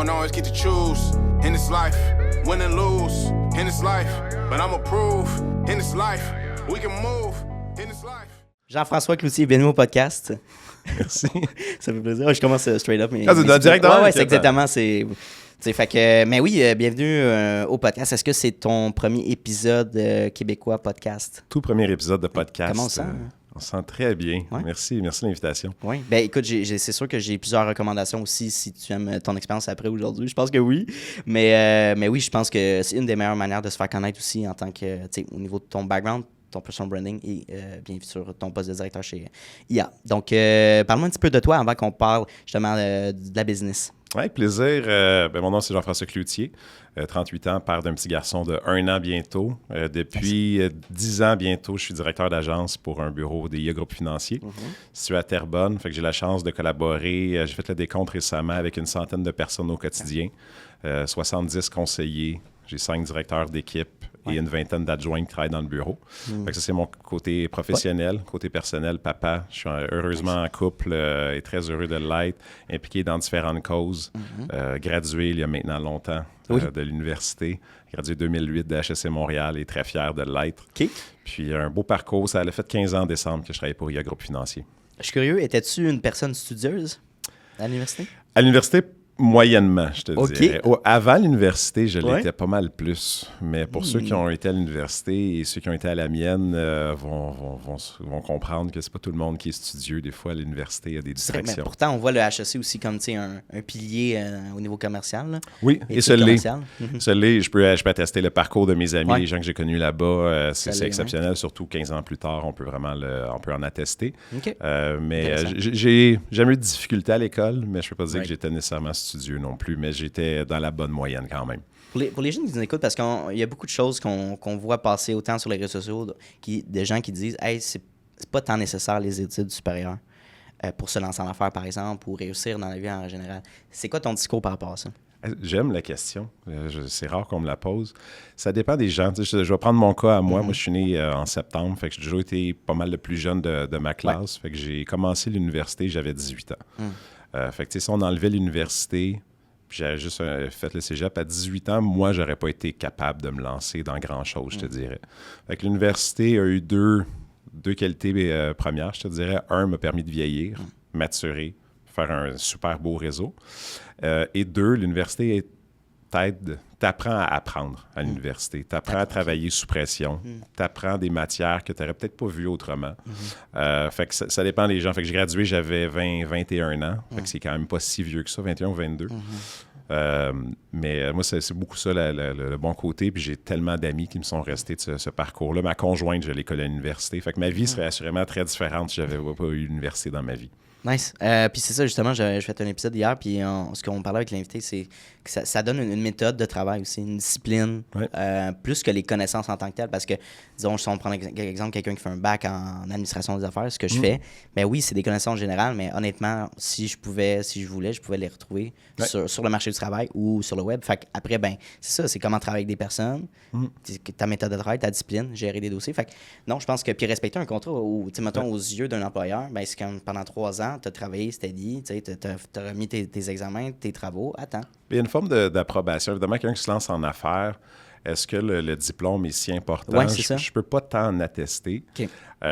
don't always get to choose in this life, win and lose in this life, but I'ma prove in this life, we can move in this life. Jean-François Cloutier, bienvenue au podcast. Merci. Ça fait plaisir. Je commence straight up. Mais, c'est directement. Ouais, c'est exactement. Fait que, mais oui, bienvenue au podcast. Est-ce que c'est ton premier épisode québécois podcast? Tout premier épisode de podcast. Comment on sent? On se sent très bien. Ouais. Merci de l'invitation. Oui. Ben écoute, c'est sûr que j'ai plusieurs recommandations aussi si tu aimes ton expérience après aujourd'hui. Je pense que oui. Mais oui, je pense que c'est une des meilleures manières de se faire connaître aussi en tant que, tu sais, au niveau de ton background, ton personal branding et bien sûr ton poste de directeur chez IA. Donc, parle-moi un petit peu de toi avant qu'on parle justement de la business. Oui, avec plaisir. Mon nom, c'est Jean-François Cloutier, 38 ans, père d'un petit garçon de 1 an bientôt. Depuis 10 ans bientôt, je suis directeur d'agence pour un bureau des IA Groupe Financier, situé à Terrebonne. Fait que j'ai la chance de collaborer. J'ai fait le décompte récemment avec une centaine de personnes au quotidien, 70 conseillers. J'ai 5 directeurs d'équipe et une vingtaine d'adjoints qui travaillent dans le bureau. Fait que ça, c'est mon côté professionnel. Côté personnel, papa, je suis heureusement en couple et très heureux de l'être, impliqué dans différentes causes. Gradué il y a maintenant longtemps de l'université. Gradué 2008 de HEC Montréal et très fier de l'être. OK. Puis un beau parcours. Ça a fait 15 ans en décembre que je travaillais pour IA Groupe Financier. Je suis curieux, étais-tu une personne studieuse à l'université? À l'université, moyennement, je te dirais. OK. Avant l'université, je l'étais pas mal plus. Mais pour ceux qui ont été à l'université et ceux qui ont été à la mienne vont comprendre que c'est pas tout le monde qui est studieux. Des fois, à l'université, il y a des distractions. Mais pourtant, on voit le HEC aussi comme un pilier au niveau commercial. Là. Oui, et ce l'est. Je peux attester le parcours de mes amis, les gens que j'ai connus là-bas. C'est exceptionnel, surtout 15 ans plus tard, on peut en attester. Okay. Mais j'ai jamais eu de difficulté à l'école, mais je peux pas dire que j'étais nécessairement studieux non plus, mais j'étais dans la bonne moyenne quand même. Pour les jeunes qui nous écoutent, parce qu'il y a beaucoup de choses qu'on voit passer autant sur les réseaux sociaux, des gens qui disent « Hey, c'est pas tant nécessaire les études supérieures pour se lancer en affaires, par exemple, ou réussir dans la vie en général. » C'est quoi ton discours par rapport à ça? J'aime la question. C'est rare qu'on me la pose. Ça dépend des gens. Je vais prendre mon cas à moi. Moi, je suis né en septembre. Fait que j'ai toujours été pas mal le plus jeune de ma classe. Fait que j'ai commencé l'université, j'avais 18 ans. Fait que si on enlevait l'université, puis j'avais juste fait le cégep à 18 ans, moi, j'aurais pas été capable de me lancer dans grand-chose, je te dirais. Fait que l'université a eu deux qualités premières, je te dirais. Un, m'a permis de vieillir, maturer, faire un super beau réseau. Et deux, l'université t'apprend à apprendre à l'université. T'apprends à travailler sous pression. T'apprends des matières que tu n'aurais peut-être pas vues autrement. Fait que ça dépend des gens. Fait que j'ai gradué, j'avais 21 ans. Fait que c'est quand même pas si vieux que ça, 21 ou 22. Mais moi, c'est beaucoup ça, le bon côté. Puis j'ai tellement d'amis qui me sont restés de ce parcours-là. Ma conjointe, je l'ai collée à l'université. Fait que ma vie serait assurément très différente si j'avais pas eu l'université dans ma vie. Nice. Puis c'est ça, justement, j'ai fait un épisode hier, puis ce qu'on parlait avec l'invité, c'est que ça donne une méthode de travail aussi, une discipline, plus que les connaissances en tant que telles, parce que, disons, si on prend exemple quelqu'un qui fait un bac en administration des affaires, ce que je fais, ben oui, c'est des connaissances générales, mais honnêtement, si je voulais, je pouvais les retrouver sur le marché du travail ou sur le web. Fait qu'après, ben, c'est ça, c'est comment travailler avec des personnes, ta méthode de travail, ta discipline, gérer des dossiers. Fait que, non, je pense que, puis respecter un contrat, ou, tu sais, mettons, aux yeux d'un employeur, ben, c'est comme pendant 3 ans, tu as travaillé steady, tu as remis tes examens, tes travaux, attends. Il y a une forme d'approbation. Évidemment, quelqu'un qui se lance en affaires, est-ce que le diplôme est si important? Oui, c'est ça. Je ne peux pas t'en attester. Okay.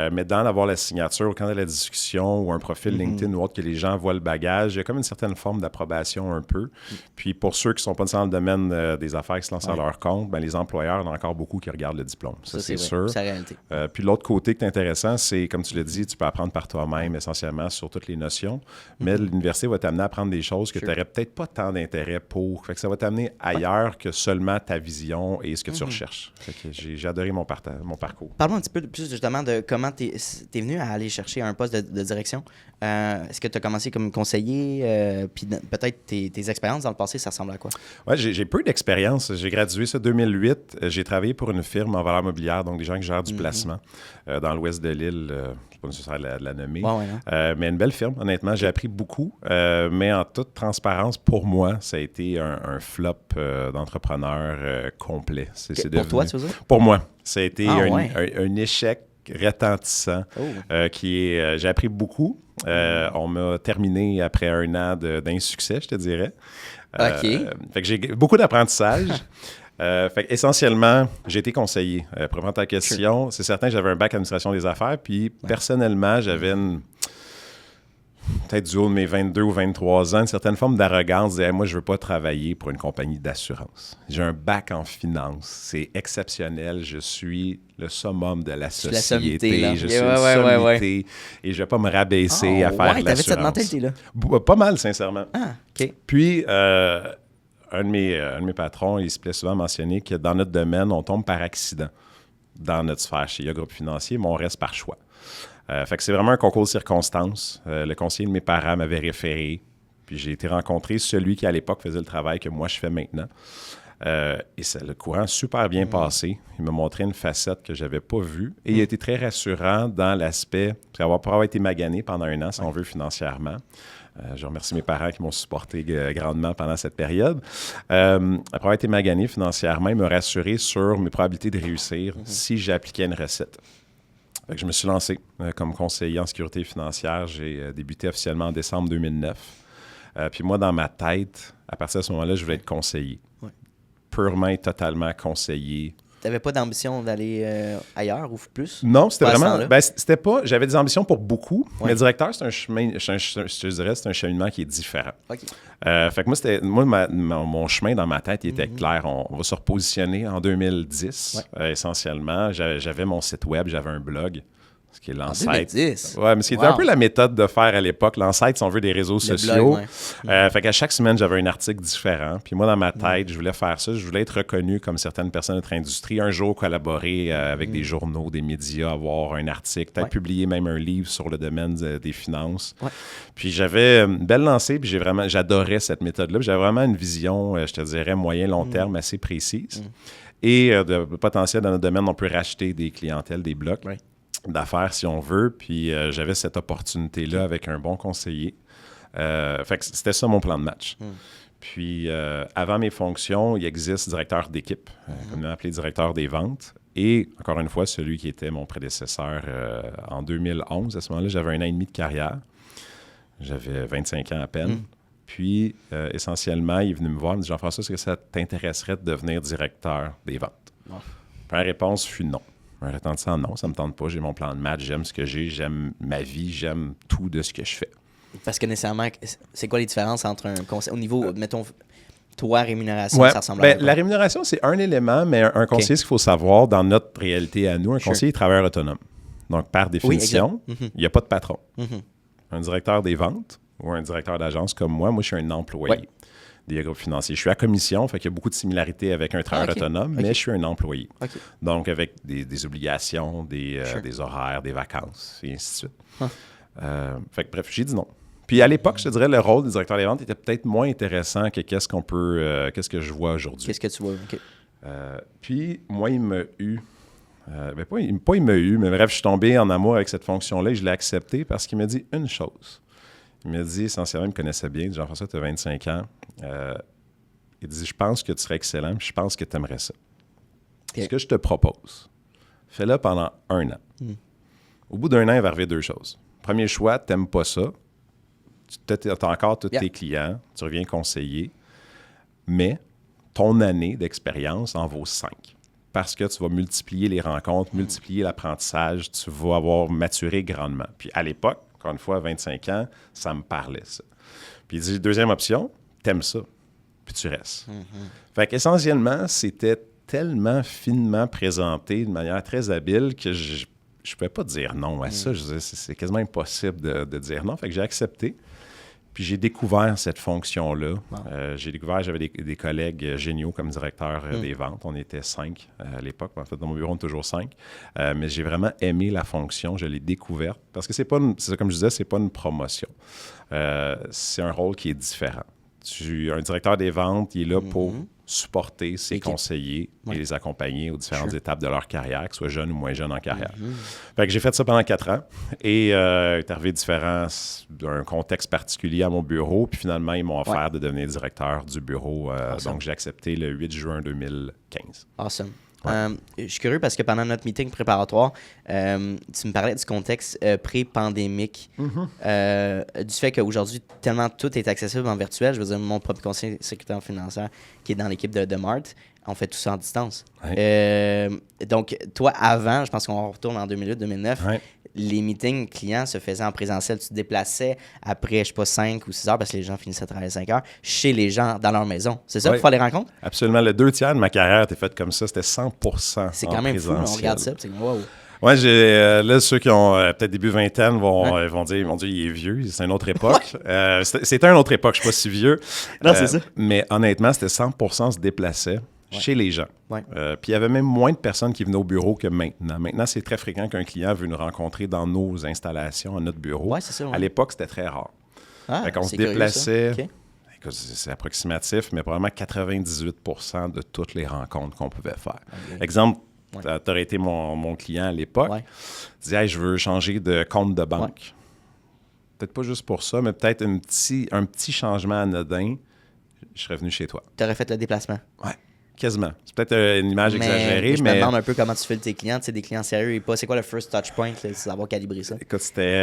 Mais dans d'avoir la signature, quand il y a la discussion ou un profil LinkedIn ou autre, que les gens voient le bagage, il y a comme une certaine forme d'approbation un peu. Puis pour ceux qui ne sont pas dans le domaine des affaires, qui se lancent à leur compte, ben, les employeurs, il y en a encore beaucoup qui regardent le diplôme. Ça c'est sûr. C'est la réalité. Puis l'autre côté qui est intéressant, c'est, comme tu l'as dit, tu peux apprendre par toi-même essentiellement sur toutes les notions, mais l'université va t'amener à apprendre des choses que tu n'aurais peut-être pas tant d'intérêt pour. Fait que ça va t'amener ailleurs que seulement ta vision et ce que tu recherches. Fait que j'ai adoré mon parcours. Parle-moi un petit peu plus justement de comment tu es venu à aller chercher un poste de direction. Est-ce que tu as commencé comme conseiller? Puis peut-être tes expériences dans le passé, ça ressemble à quoi? Oui, j'ai peu d'expérience. J'ai gradué ça en 2008. J'ai travaillé pour une firme en valeur mobilière, donc des gens qui gèrent du placement dans l'ouest de l'île. Je ne sais pas nécessaire de la nommer. Mais une belle firme, honnêtement. J'ai appris beaucoup. Mais en toute transparence, pour moi, ça a été un flop d'entrepreneur complet. Pour toi, tu veux dire? Pour moi. Ça a été un échec retentissant, j'ai appris beaucoup. On m'a terminé après 1 an d'insuccès, je te dirais. Fait que j'ai beaucoup d'apprentissage. Fait essentiellement, j'ai été conseiller. Pour répondre à ta question, c'est certain que j'avais un bac en administration des affaires, puis personnellement, j'avais peut-être du haut de mes 22 ou 23 ans, une certaine forme d'arrogance, de moi, je ne veux pas travailler pour une compagnie d'assurance. J'ai un bac en finance, c'est exceptionnel, je suis le summum de la société, je suis une sommité, et je ne vais pas me rabaisser à faire de l'assurance. T'avais cette mentalité-là? Pas mal, sincèrement. Ah, OK. Puis, un de mes patrons, il se plaît souvent à mentionner que dans notre domaine, on tombe par accident dans notre sphère chez IA Groupe Financier, mais on reste par choix. Fait que c'est vraiment un concours de circonstances. Le conseiller de mes parents m'avait référé, puis j'ai été rencontrer celui qui, à l'époque, faisait le travail que moi, je fais maintenant. Et le courant a super bien passé. Il m'a montré une facette que je n'avais pas vue. Et il a été très rassurant dans l'aspect, pour avoir été magané pendant 1 an, si on veut, financièrement. Je remercie mes parents qui m'ont supporté grandement pendant cette période. Après avoir été magané financièrement, il m'a rassuré sur mes probabilités de réussir si j'appliquais une recette. Fait que je me suis lancé comme conseiller en sécurité financière. J'ai débuté officiellement en décembre 2009. Puis moi, dans ma tête, à partir de ce moment-là, je voulais être conseiller. Ouais. Purement et totalement conseiller. Tu n'avais pas d'ambition d'aller ailleurs ou plus? Non, c'était vraiment... c'était pas... J'avais des ambitions pour beaucoup, mais directeur, c'est un chemin... Je dirais, c'est un cheminement qui est différent. Okay. Fait que mon chemin dans ma tête, il était clair. On va se repositionner en 2010, essentiellement. J'avais mon site web, j'avais un blog. Ce qui est l'ancêtre. 2010? Oui, mais c'était un peu la méthode de faire à l'époque. L'ancêtre, si on veut, des réseaux sociaux. Blog, fait qu'à chaque semaine, j'avais un article différent. Puis moi, dans ma tête, je voulais faire ça. Je voulais être reconnu comme certaines personnes de notre industrie. Un jour, collaborer avec des journaux, des médias, avoir un article, peut-être publier même un livre sur le domaine des finances. Ouais. Puis j'avais une belle lancée, puis j'adorais cette méthode-là. Puis j'avais vraiment une vision, je te dirais, moyen-long terme assez précise. Et de potentiel dans notre domaine, on peut racheter des clientèles, des blocs. Ouais. D'affaires, si on veut, puis j'avais cette opportunité-là avec un bon conseiller. Fait que c'était ça mon plan de match. Puis, avant mes fonctions, il existe directeur d'équipe, comme on l'a appelé directeur des ventes, et encore une fois, celui qui était mon prédécesseur en 2011. À ce moment-là, j'avais 1 an et demi de carrière. J'avais 25 ans à peine. Puis, essentiellement, il est venu me voir, il me dit « Jean-François, est-ce que ça t'intéresserait de devenir directeur des ventes? » La réponse fut non. Un retentissant, non, ça ne me tente pas. J'ai mon plan de match, j'aime ce que j'ai, j'aime ma vie, j'aime tout de ce que je fais. Parce que nécessairement, c'est quoi les différences entre un conseil, au niveau, mettons, toi, rémunération, ça ressemble à quoi? La rémunération, c'est un élément, mais un conseiller, ce qu'il faut savoir dans notre réalité à nous, un conseiller est travailleur autonome. Donc, par définition, il n'y a pas de patron. Un directeur des ventes ou un directeur d'agence comme moi, je suis un employé. Des groupes financiers. Je suis à commission, fait qu'il y a beaucoup de similarités avec un travailleur autonome, mais je suis un employé. Donc, avec des obligations, des horaires, des vacances, et ainsi de suite. Fait que bref, j'ai dit non. Puis à l'époque, je te dirais, le rôle du directeur des ventes était peut-être moins intéressant que qu'est-ce que je vois aujourd'hui. Qu'est-ce que tu vois? Puis, moi, il m'a eu... il m'a eu, mais bref, je suis tombé en amour avec cette fonction-là et je l'ai acceptée parce qu'il m'a dit une chose. Il m'a dit, essentiellement, il me connaissait bien. Il dit, Jean-François, tu as 25 ans. Il dit, je pense que tu serais excellent, puis je pense que tu aimerais ça. Ce que je te propose, fais-le pendant 1 an. Au bout d'1 an, il va arriver 2 choses. Premier choix, tu n'aimes pas ça. Tu as encore tous tes clients. Tu reviens conseiller. Mais ton année d'expérience en vaut 5. Parce que tu vas multiplier les rencontres, multiplier l'apprentissage. Tu vas avoir maturé grandement. Puis à l'époque, encore une fois, à 25 ans, ça me parlait, ça. Puis il dit, deuxième option, t'aimes ça, puis tu restes. Fait qu'essentiellement, c'était tellement finement présenté de manière très habile que je ne pouvais pas dire non à ça. Je disais, c'est quasiment impossible de dire non. Fait que j'ai accepté. Puis j'ai découvert cette fonction-là. J'avais des collègues géniaux comme directeur des ventes. On était 5 à l'époque. En fait, dans mon bureau, on est toujours 5. Mais j'ai vraiment aimé la fonction. Je l'ai découverte. Parce que comme je disais, c'est pas une promotion. C'est un rôle qui est différent. Un directeur des ventes, il est là pour supporter ses conseillers et les accompagner aux différentes étapes de leur carrière, qu'ils soient jeunes ou moins jeunes en carrière. Fait que j'ai fait ça pendant 4 ans et il est arrivé d'un contexte particulier à mon bureau. Puis finalement, ils m'ont offert de devenir directeur du bureau. Donc, j'ai accepté le 8 juin 2015. Awesome. Je suis curieux parce que pendant notre meeting préparatoire, tu me parlais du contexte pré-pandémique, du fait qu'aujourd'hui, tellement tout est accessible en virtuel. Je veux dire, mon propre conseiller secrétaire financier qui est dans l'équipe de Mart, on fait tout ça en distance. Ouais. Donc, toi, avant, je pense qu'on retourne en 2008-2009, ouais. Les meetings clients se faisaient en présentiel. Tu te déplaçais après, je sais pas, 5 ou 6 heures, parce que les gens finissaient à travailler 5 heures, chez les gens dans leur maison. C'est ça pour faire les rencontres? Absolument. Le 2/3 de ma carrière était faite comme ça. C'était 100% C'est quand même fou. On regarde ça, c'est wow. Oui, là, ceux qui ont peut-être début vingtaine vont dire, mon Dieu, il est vieux, c'est une autre époque. C'était une autre époque, je ne suis pas si vieux. Non, c'est ça. Mais honnêtement, c'était 100% se déplaçait chez les gens. Ouais. Puis il y avait même moins de personnes qui venaient au bureau que maintenant. Maintenant, c'est très fréquent qu'un client veut nous rencontrer dans nos installations, à notre bureau. Ouais, c'est ça. Ouais. À l'époque, c'était très rare. Fait qu'on se déplaçait. Curieux, écoute, c'est approximatif, mais probablement 98% de toutes les rencontres qu'on pouvait faire. Okay. Exemple, tu aurais été mon client à l'époque. Ouais. Tu disais, hey, je veux changer de compte de banque. Ouais. Peut-être pas juste pour ça, mais peut-être un petit changement anodin. Je serais venu chez toi. Tu aurais fait le déplacement. Oui, quasiment. C'est peut-être une image exagérée, je me demande un peu comment tu files tes clients. Tu sais, des clients sérieux et pas. C'est quoi le first touch point, là, c'est d'avoir calibré ça? Écoute, c'était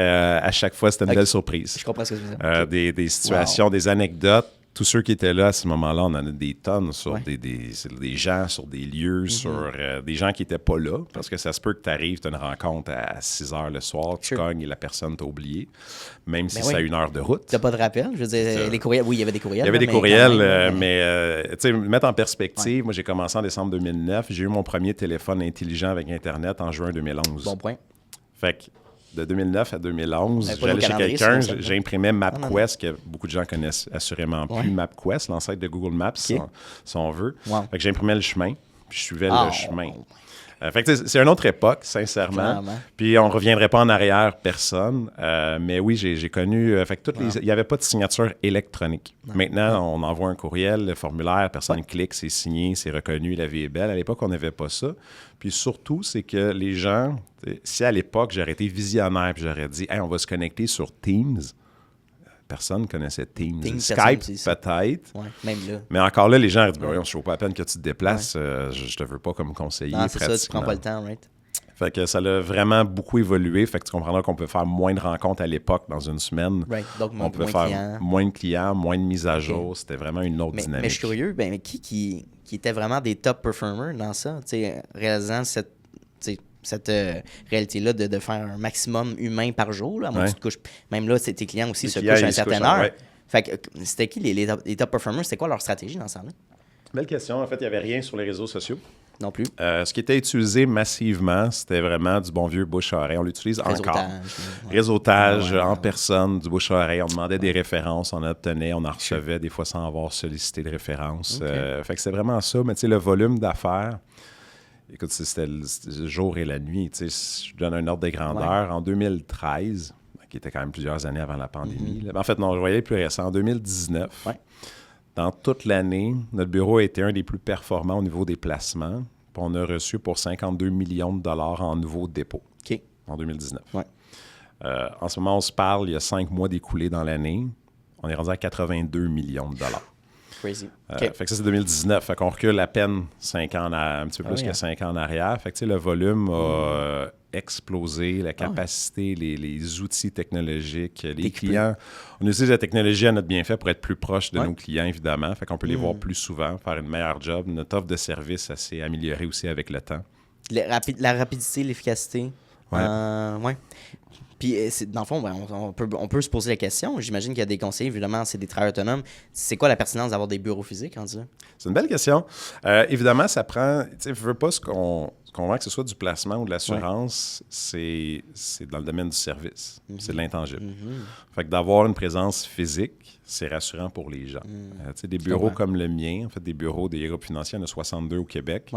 à chaque fois, c'était une belle surprise. Je comprends ce que tu veux dire. Des situations, des anecdotes. Tous ceux qui étaient là à ce moment-là, on en a des tonnes sur des gens, sur des lieux, sur des gens qui n'étaient pas là. Parce que ça se peut que tu arrives, tu as une rencontre à 6 heures le soir, tu cognes et la personne t'a oublié, même si c'est à 1 heure de route. Tu n'as pas de rappel? Je veux dire, les courriels, oui, il y avait des courriels. Il y avait des courriels, mais tu sais, mettre en perspective, moi j'ai commencé en décembre 2009, j'ai eu mon premier téléphone intelligent avec Internet en juin 2011. Bon point. Fait que de 2009 à 2011, j'allais chez quelqu'un, j'imprimais MapQuest, que beaucoup de gens connaissent assurément plus. MapQuest, l'ancêtre de Google Maps, si on veut. Wow. Fait que j'imprimais le chemin, puis je suivais le chemin. Fait que c'est une autre époque, sincèrement. Puis on ne reviendrait pas en arrière, personne. Mais oui, j'ai connu... fait que il n'y avait pas de signature électronique. Maintenant, on envoie un courriel, le formulaire, la personne clique, c'est signé, c'est reconnu, la vie est belle. À l'époque, on n'avait pas ça. Puis surtout, c'est que les gens... Si à l'époque, j'aurais été visionnaire puis j'aurais dit hey, « on va se connecter sur Teams », personne ne connaissait Teams. Skype, peut-être. Ouais, même là. Mais encore là, les gens disent « je ne veux pas la peine que tu te déplaces, je te veux pas comme conseiller. » Non, c'est ça, tu prends pas le temps, right? Fait que ça a vraiment beaucoup évolué. Fait que tu comprendras qu'on peut faire moins de rencontres à l'époque dans une semaine. Right. Donc, on peut faire moins de clients, moins de mises à jour. C'était vraiment une autre dynamique. Mais je suis curieux, mais qui était vraiment des top performers dans ça, réalisant cette réalité-là de faire un maximum humain par jour, là, à moins que tu te couches. Même là, tes clients aussi se couchent à une certaine heure. Ouais. Fait que c'était qui les top performers? C'était quoi leur stratégie dans ce temps-là? Belle question. En fait, il n'y avait rien sur les réseaux sociaux. Non plus. Ce qui était utilisé massivement, c'était vraiment du bon vieux bouche-à-oreille. On l'utilise encore. Réseautage en personne, du bouche-à-oreille. On demandait des références, on en obtenait, on en recevait des fois sans avoir sollicité de références. Fait que c'est vraiment ça. Mais tu sais, le volume d'affaires... Écoute, c'était le jour et la nuit. Tu sais, je donne un ordre de grandeur. En 2013, qui était quand même plusieurs années avant la pandémie. En fait, non, je voyais plus récent. En 2019, dans toute l'année, notre bureau a été un des plus performants au niveau des placements. Puis on a reçu pour 52 millions de dollars en nouveaux dépôts en 2019. Ouais. En ce moment, on se parle, il y a 5 mois d'écoulés dans l'année. On est rendu à 82 millions de dollars. Crazy. Fait que ça, c'est 2019. Fait qu'on recule à peine 5 ans, un petit peu plus que 5 ans en arrière. Fait que tu sais, le volume a explosé, la capacité, les outils technologiques, les clients. On utilise la technologie à notre bienfait pour être plus proche de nos clients, évidemment. Fait qu'on peut les voir plus souvent, faire une meilleure job. Notre offre de service, elle s'est améliorée aussi avec le temps. La rapidité, l'efficacité. Puis, dans le fond, on peut se poser la question. J'imagine qu'il y a des conseillers, évidemment, c'est des travailleurs autonomes. C'est quoi la pertinence d'avoir des bureaux physiques, en disant? C'est une belle question. Évidemment, ça prend... Tu sais, je veux pas ce qu'on voit que ce soit du placement ou de l'assurance, c'est dans le domaine du service. C'est de l'intangible. Fait que d'avoir une présence physique, c'est rassurant pour les gens. Tu sais, des bureaux comme le mien, en fait, des bureaux des groupes financiers, il y en a 62 au Québec.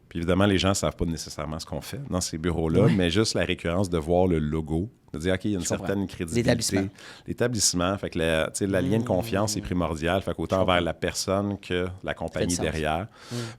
Puis évidemment, les gens ne savent pas nécisairement ce qu'on fait dans ces bureaux-là, mais juste la récurrence de voir le logo, de dire, OK, il y a une certaine crédibilité. L'établissement. Fait que la lien de confiance est primordial. Fait qu'autant envers la personne que la compagnie derrière.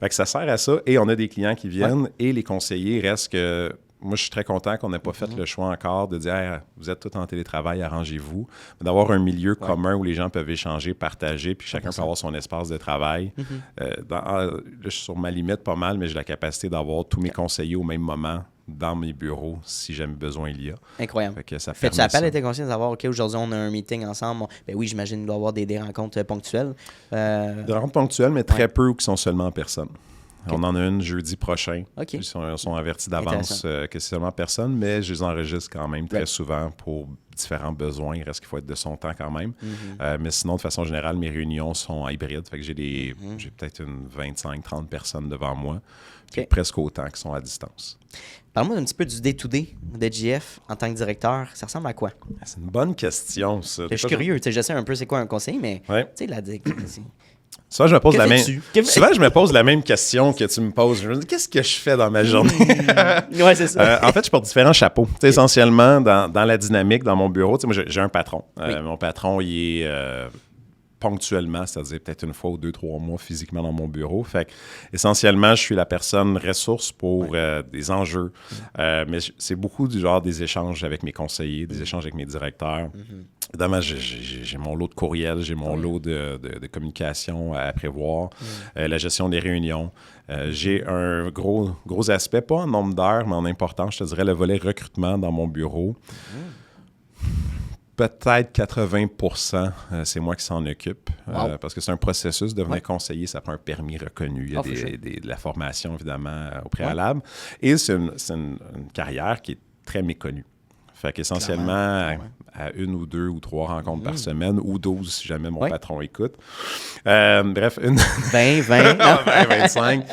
Fait que ça sert à ça. Et on a des clients qui viennent et les conseillers restent que moi, je suis très content qu'on n'ait pas fait le choix encore de dire hey, vous êtes tous en télétravail, arrangez-vous. Mais d'avoir un milieu commun où les gens peuvent échanger, partager, puis chacun peut avoir son espace de travail. Là, je suis sur ma limite pas mal, mais j'ai la capacité d'avoir tous mes conseillers au même moment dans mes bureaux, si jamais besoin il y a. Incroyable. Fait que ça Fais-tu appel à tes conseillers de savoir, OK, aujourd'hui, on a un meeting ensemble. Ben oui, j'imagine qu'il doit y avoir des rencontres ponctuelles. Des rencontres ponctuelles, mais très peu ou qui sont seulement en personne. Okay. On en a une jeudi prochain. Okay. Ils sont avertis d'avance que c'est seulement personne, mais je les enregistre quand même très souvent pour différents besoins. Il reste qu'il faut être de son temps quand même. Mais sinon, de façon générale, mes réunions sont hybrides. Fait que j'ai peut-être une 25-30 personnes devant moi, puis presque autant qui sont à distance. Parle-moi un petit peu du day-to-day de JF en tant que directeur. Ça ressemble à quoi? C'est une bonne question, ça. Je suis curieux. Je sais un peu c'est quoi un conseiller, mais tu sais, la souvent, je me pose souvent, je me pose la même question que tu me poses. Je me dis, qu'est-ce que je fais dans ma journée? Ouais, c'est ça. En fait, je porte différents chapeaux. Essentiellement, dans la dynamique, dans mon bureau, moi, j'ai un patron. Mon patron, il est ponctuellement, c'est-à-dire peut-être une fois ou 2-3 mois physiquement dans mon bureau. Fait que, essentiellement, je suis la personne ressource pour des enjeux. Mais c'est beaucoup du genre des échanges avec mes conseillers, des échanges avec mes directeurs. Évidemment, j'ai mon lot de courriels, j'ai mon lot de communication à prévoir, la gestion des réunions. J'ai un gros aspect, pas en nombre d'heures, mais en importance, je te dirais le volet recrutement dans mon bureau. Peut-être 80%, c'est moi qui s'en occupe. Parce que c'est un processus. Devenir conseiller, ça prend un permis reconnu. Il y a de la formation, évidemment, au préalable. Et c'est une carrière qui est très méconnue. Fait qu'essentiellement, à 1 ou 2 ou 3 rencontres par semaine, ou 12 si jamais mon patron écoute. Bref, 20, 25.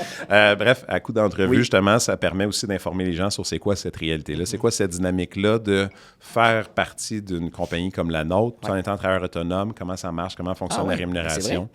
Bref, à coup d'entrevue, justement, ça permet aussi d'informer les gens sur c'est quoi cette réalité-là, c'est quoi cette dynamique-là de faire partie d'une compagnie comme la nôtre, tout en étant travailleur autonome, comment ça marche, comment fonctionne la rémunération.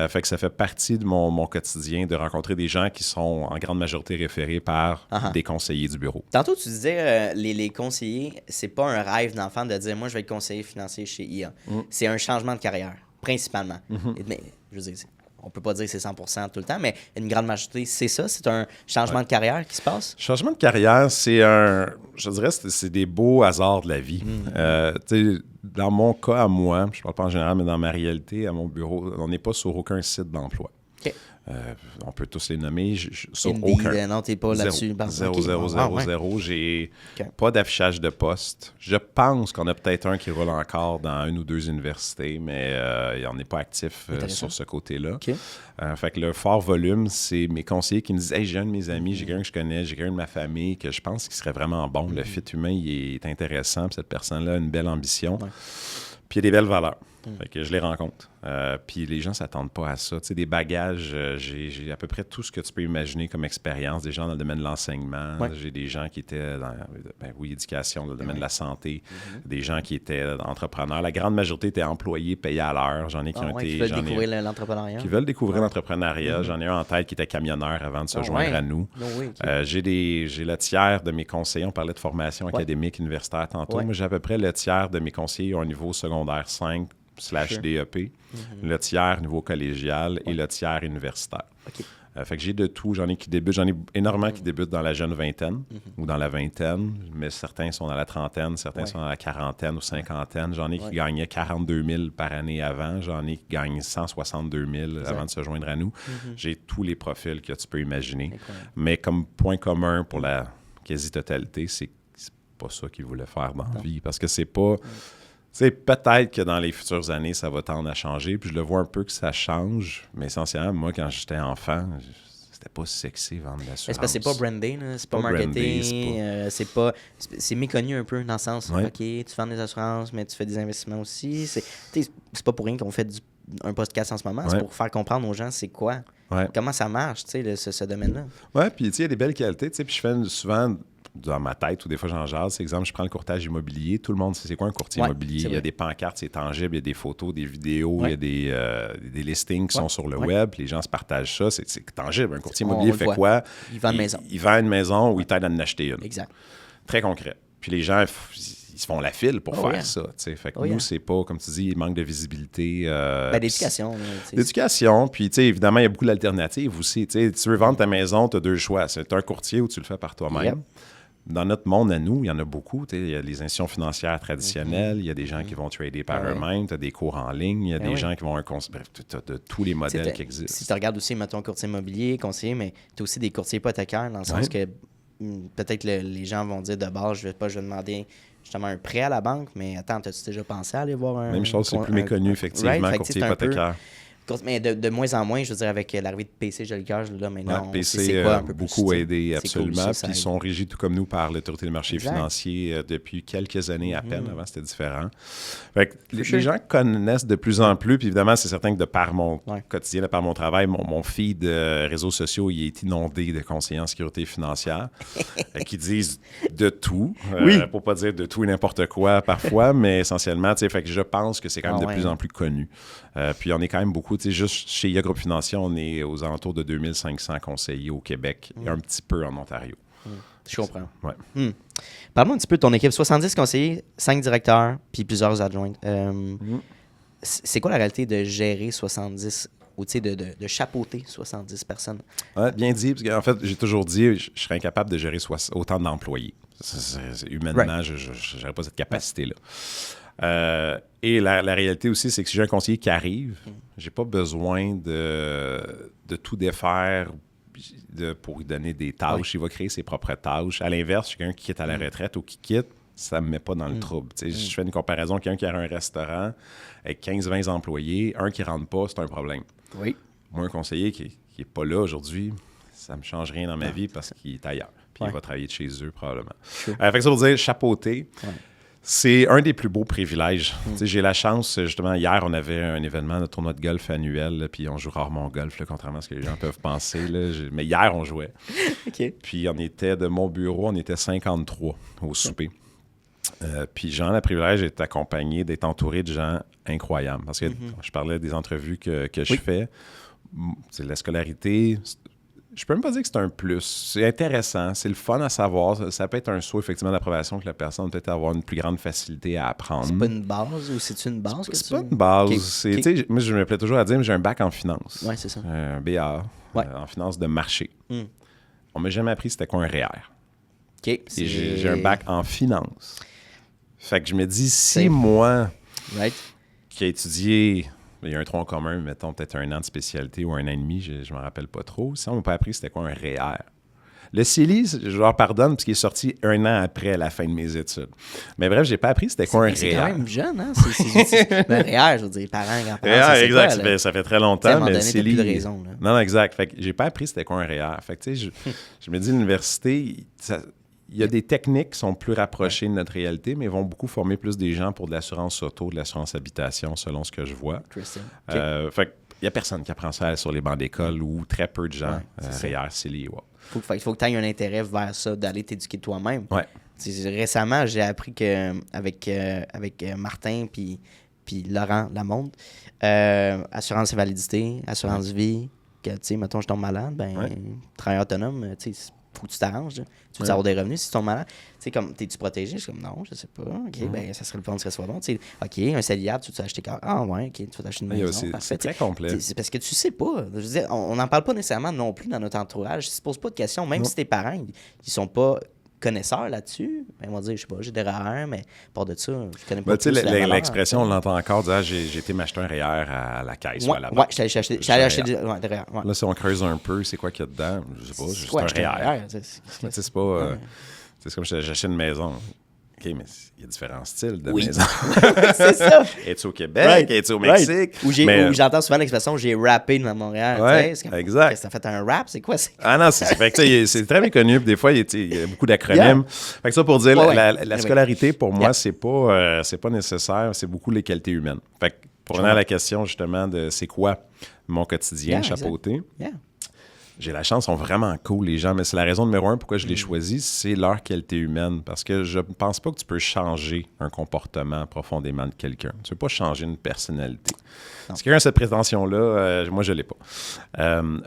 Fait que ça fait partie de mon quotidien de rencontrer des gens qui sont en grande majorité référés par des conseillers du bureau. Tantôt, tu disais, les conseillers, c'est pas un rêve d'enfant de dire « moi, je vais être conseiller financier chez IA ». C'est un changement de carrière, principalement. Mais, je veux dire, on peut pas dire que c'est 100% tout le temps, mais une grande majorité, c'est ça? C'est un changement de carrière qui se passe? Changement de carrière, je dirais, c'est des beaux hasards de la vie. Dans mon cas à moi, je parle pas en général, mais dans ma réalité, à mon bureau, on n'est pas sur aucun site d'emploi. OK. On peut tous les nommer. Sur Indeed, aucun. Non, t'es pas là-dessus. 0. J'ai pas d'affichage de poste. Je pense qu'on a peut-être un qui roule encore dans 1 ou 2 universités, mais on n'est pas actif sur ce côté-là. Okay. Fait que le fort volume, c'est mes conseillers qui me disent « Hey, j'ai un de mes amis, j'ai quelqu'un que je connais, j'ai quelqu'un de ma famille que je pense qu'il serait vraiment bon. Le fit humain, il est intéressant. Puis cette personne-là a une belle ambition. Puis il y a des belles valeurs. » Fait que je les rencontre. Puis les gens ne s'attendent pas à ça. Tu sais, des bagages, j'ai à peu près tout ce que tu peux imaginer comme expérience. Des gens dans le domaine de l'enseignement. J'ai des gens qui étaient dans, éducation, dans le domaine de la santé. Des gens qui étaient entrepreneurs. La grande majorité étaient employés, payés à l'heure. J'en ai qui ont été... Qui veulent découvrir l'entrepreneuriat. Qui veulent découvrir l'entrepreneuriat. J'en ai un en tête qui était camionneur avant de se joindre à nous. J'ai le tiers de mes conseillers. On parlait de formation académique, universitaire tantôt. Moi, j'ai à peu près le tiers de mes conseillers au niveau secondaire 5/DEP, le tiers niveau collégial et le tiers universitaire. Fait que j'ai de tout. J'en ai énormément qui débutent dans la jeune vingtaine ou dans la vingtaine, mais certains sont dans la trentaine, certains sont dans la quarantaine ou cinquantaine. J'en ai qui gagnaient 42 000 par année avant. J'en ai qui gagnent 162 000 avant de se joindre à nous. J'ai tous les profils que tu peux imaginer. Mais comme point commun pour la quasi-totalité, c'est pas ça qu'ils voulaient faire dans la vie. Parce que c'est pas... peut-être que dans les futures années, ça va tendre à changer. Puis je le vois un peu que ça change. Mais essentiellement, moi, quand j'étais enfant, c'était pas sexy vendre de l'assurance. C'est parce que c'est pas brandé, c'est pas marketing. C'est méconnu un peu dans le sens, OK, tu vends des assurances, mais tu fais des investissements aussi. C'est pas pour rien qu'on fait un podcast en ce moment. C'est pour faire comprendre aux gens c'est quoi. Comment ça marche, ce domaine-là. Oui, puis il y a des belles qualités. Puis je fais souvent... dans ma tête, ou des fois j'en jase, c'est exemple, je prends le courtage immobilier, tout le monde sait c'est quoi un courtier immobilier. Il y a des pancartes, c'est tangible, il y a des photos, des vidéos, il y a des listings qui sont sur le web, les gens se partagent ça, c'est tangible. Un courtier immobilier fait quoi? Il vend une maison. Il vend une maison ou il t'aide à en acheter une. Exact. Très concret. Puis les gens, ils se font la file pour faire ça. Fait que nous, c'est pas, comme tu dis, il manque de visibilité. D'éducation. D'éducation. Puis, évidemment, il y a beaucoup d'alternatives aussi. Tu veux vendre ta maison, tu as 2 choix. C'est un courtier ou tu le fais par toi-même. dans notre monde à nous, il y en a beaucoup. Il y a les institutions financières traditionnelles, il y a des gens qui vont trader par eux-mêmes, tu as des cours en ligne, il y a des gens qui vont... Bref, tu as tous les modèles qui existent. Si tu regardes aussi, mettons, courtier immobilier, conseiller, mais tu as aussi des courtiers hypothécaires, dans le sens que peut-être les gens vont dire de base, je vais demander justement un prêt à la banque, mais attends, as-tu déjà pensé à aller voir un... Même chose, c'est plus méconnu, effectivement, courtier hypothécaire. Mais de moins en moins, je veux dire, avec l'arrivée de PC Jolicoeur, là, maintenant, PC a beaucoup aidé, absolument. Cool, puis ils sont régis, tout comme nous, par l'Autorité des marchés financiers depuis quelques années à peine. Avant, c'était différent. Fait que les gens connaissent de plus en plus. Puis évidemment, c'est certain que de par mon quotidien, de par mon travail, mon feed de réseaux sociaux, il est inondé de conseillers en sécurité financière qui disent de tout. Pour pas dire de tout et n'importe quoi parfois, mais essentiellement, fait que je pense que c'est quand même de plus en plus connu. Puis on est quand même beaucoup, juste chez IA Groupe Financier, on est aux alentours de 2500 conseillers au Québec et un petit peu en Ontario. Je comprends. Ouais. Parle-moi un petit peu de ton équipe. 70 conseillers, 5 directeurs, puis plusieurs adjoints. C'est quoi la réalité de gérer 70 ou de chapeauter 70 personnes? Ouais, bien dit, parce qu'en fait, j'ai toujours dit je serais incapable de gérer autant d'employés. Humainement, je n'aurais pas cette capacité-là. Et la réalité aussi, c'est que si j'ai un conseiller qui arrive, j'ai pas besoin de tout défaire pour lui donner des tâches. Il va créer ses propres tâches. À l'inverse, quelqu'un qui quitte à la retraite ou qui quitte, ça me met pas dans le trouble. Je fais une comparaison, quelqu'un qui a un restaurant avec 15-20 employés, un qui rentre pas, c'est un problème. Oui. Moi, un conseiller qui est pas là aujourd'hui, ça me change rien dans ma vie parce qu'il est ailleurs. Puis il va travailler de chez eux, probablement. Fait que ça veut dire chapeauter. C'est un des plus beaux privilèges. J'ai la chance, justement, hier, on avait un événement, notre tournoi de golf annuel, là, puis on joue rarement au golf, là, contrairement à ce que les gens peuvent penser. Là, mais hier, on jouait. Puis on était, de mon bureau, on était 53 au souper. Puis Jean, le privilège d'être accompagné, d'être entouré de gens incroyables. Parce que je parlais des entrevues que je fais. C'est la scolarité... Je peux même pas dire que c'est un plus. C'est intéressant, c'est le fun à savoir. Ça peut être un saut, effectivement, d'approbation que la personne peut avoir une plus grande facilité à apprendre. C'est pas une base ou c'est une base? C'est pas une base. Moi, je me plais toujours à dire, mais j'ai un bac en finance. Oui, c'est ça. Un BA en finance de marché. On m'a jamais appris c'était quoi un REER. Et j'ai un bac en finance. Fait que je me dis, si moi, qui ai étudié... Il y a un tronc commun, mettons peut-être 1 an de spécialité ou 1 an et demi, je ne me rappelle pas trop. Si on m'a pas appris c'était quoi un REER. Le CELI, je leur pardonne parce qu'il est sorti 1 an après la fin de mes études. Mais bref, j'ai pas appris c'était quoi un REER. C'est quand même jeune, hein? Un REER, je veux dire, parents, grands-parents, REER, exact. Ça fait très longtemps, mais le CELI... plus de raison, là. Non, exact. Fait que j'ai pas appris c'était quoi un REER. Fait que tu sais, je me dis, l'université... Il y a des techniques qui sont plus rapprochées de notre réalité, mais vont beaucoup former plus des gens pour de l'assurance auto, de l'assurance habitation, selon ce que je vois. Fait qu'il n'y a personne qui apprend ça sur les bancs d'école ou très peu de gens. REER, CELI, Il faut que tu aies un intérêt vers ça, d'aller t'éduquer toi-même. Ouais. Récemment, j'ai appris qu'avec Martin puis Laurent Lamonde, assurance invalidité, assurance vie, que, tu sais, mettons, je tombe malade, travailleur autonome, tu sais, faut que tu t'arranges. Tu veux avoir des revenus si tu tombes malade. Tu sais, comme, t'es-tu protégé? Je suis comme, non, je sais pas. OK, ben ça serait le fun, ça serait bon. Tu sais, OK, un CELIAD, tu veux acheter car? Ah, ouais, OK, tu vas t'acheter une maison. C'est très complet. C'est parce que tu sais pas. Je veux dire, on n'en parle pas nécessairement non plus dans notre entourage. Ils se posent pas de questions, même si tes parents, ils sont pas connaisseurs là-dessus, ben, ils vont dire, je sais pas, j'ai des REER, mais part de ça, je connais pas plus l'expression, on l'entend encore, dire, j'ai été m'acheter un REER à la caisse ou à la banque. Ouais, j'étais allé acheter des REER. Là, si on creuse un peu, c'est quoi qu'il y a dedans? Je sais pas, c'est juste un REER. C'est pas... C'est comme j'achète une maison. OK, mais il y a différents styles de maison. C'est ça. Es-tu au Québec? Es-tu au Mexique? Où j'entends souvent l'expression « j'ai rappé dans Montréal ». Ouais, exact. Qu'est-ce que ça fait un rap? C'est quoi? Ah non, c'est très méconnu. Des fois, il y a beaucoup d'acronymes. Fait que ça pour dire, la scolarité, pour moi, c'est pas nécessaire. C'est beaucoup les qualités humaines. Fait que pour revenir à la question, justement, de c'est quoi mon quotidien chapeauté. J'ai la chance, ils sont vraiment cool, les gens, mais c'est la raison numéro 1 pourquoi je les choisis, c'est leur qualité humaine. Parce que je ne pense pas que tu peux changer un comportement profondément de quelqu'un. Tu ne peux pas changer une personnalité. Non. Si quelqu'un a cette prétention-là, moi, je ne l'ai pas.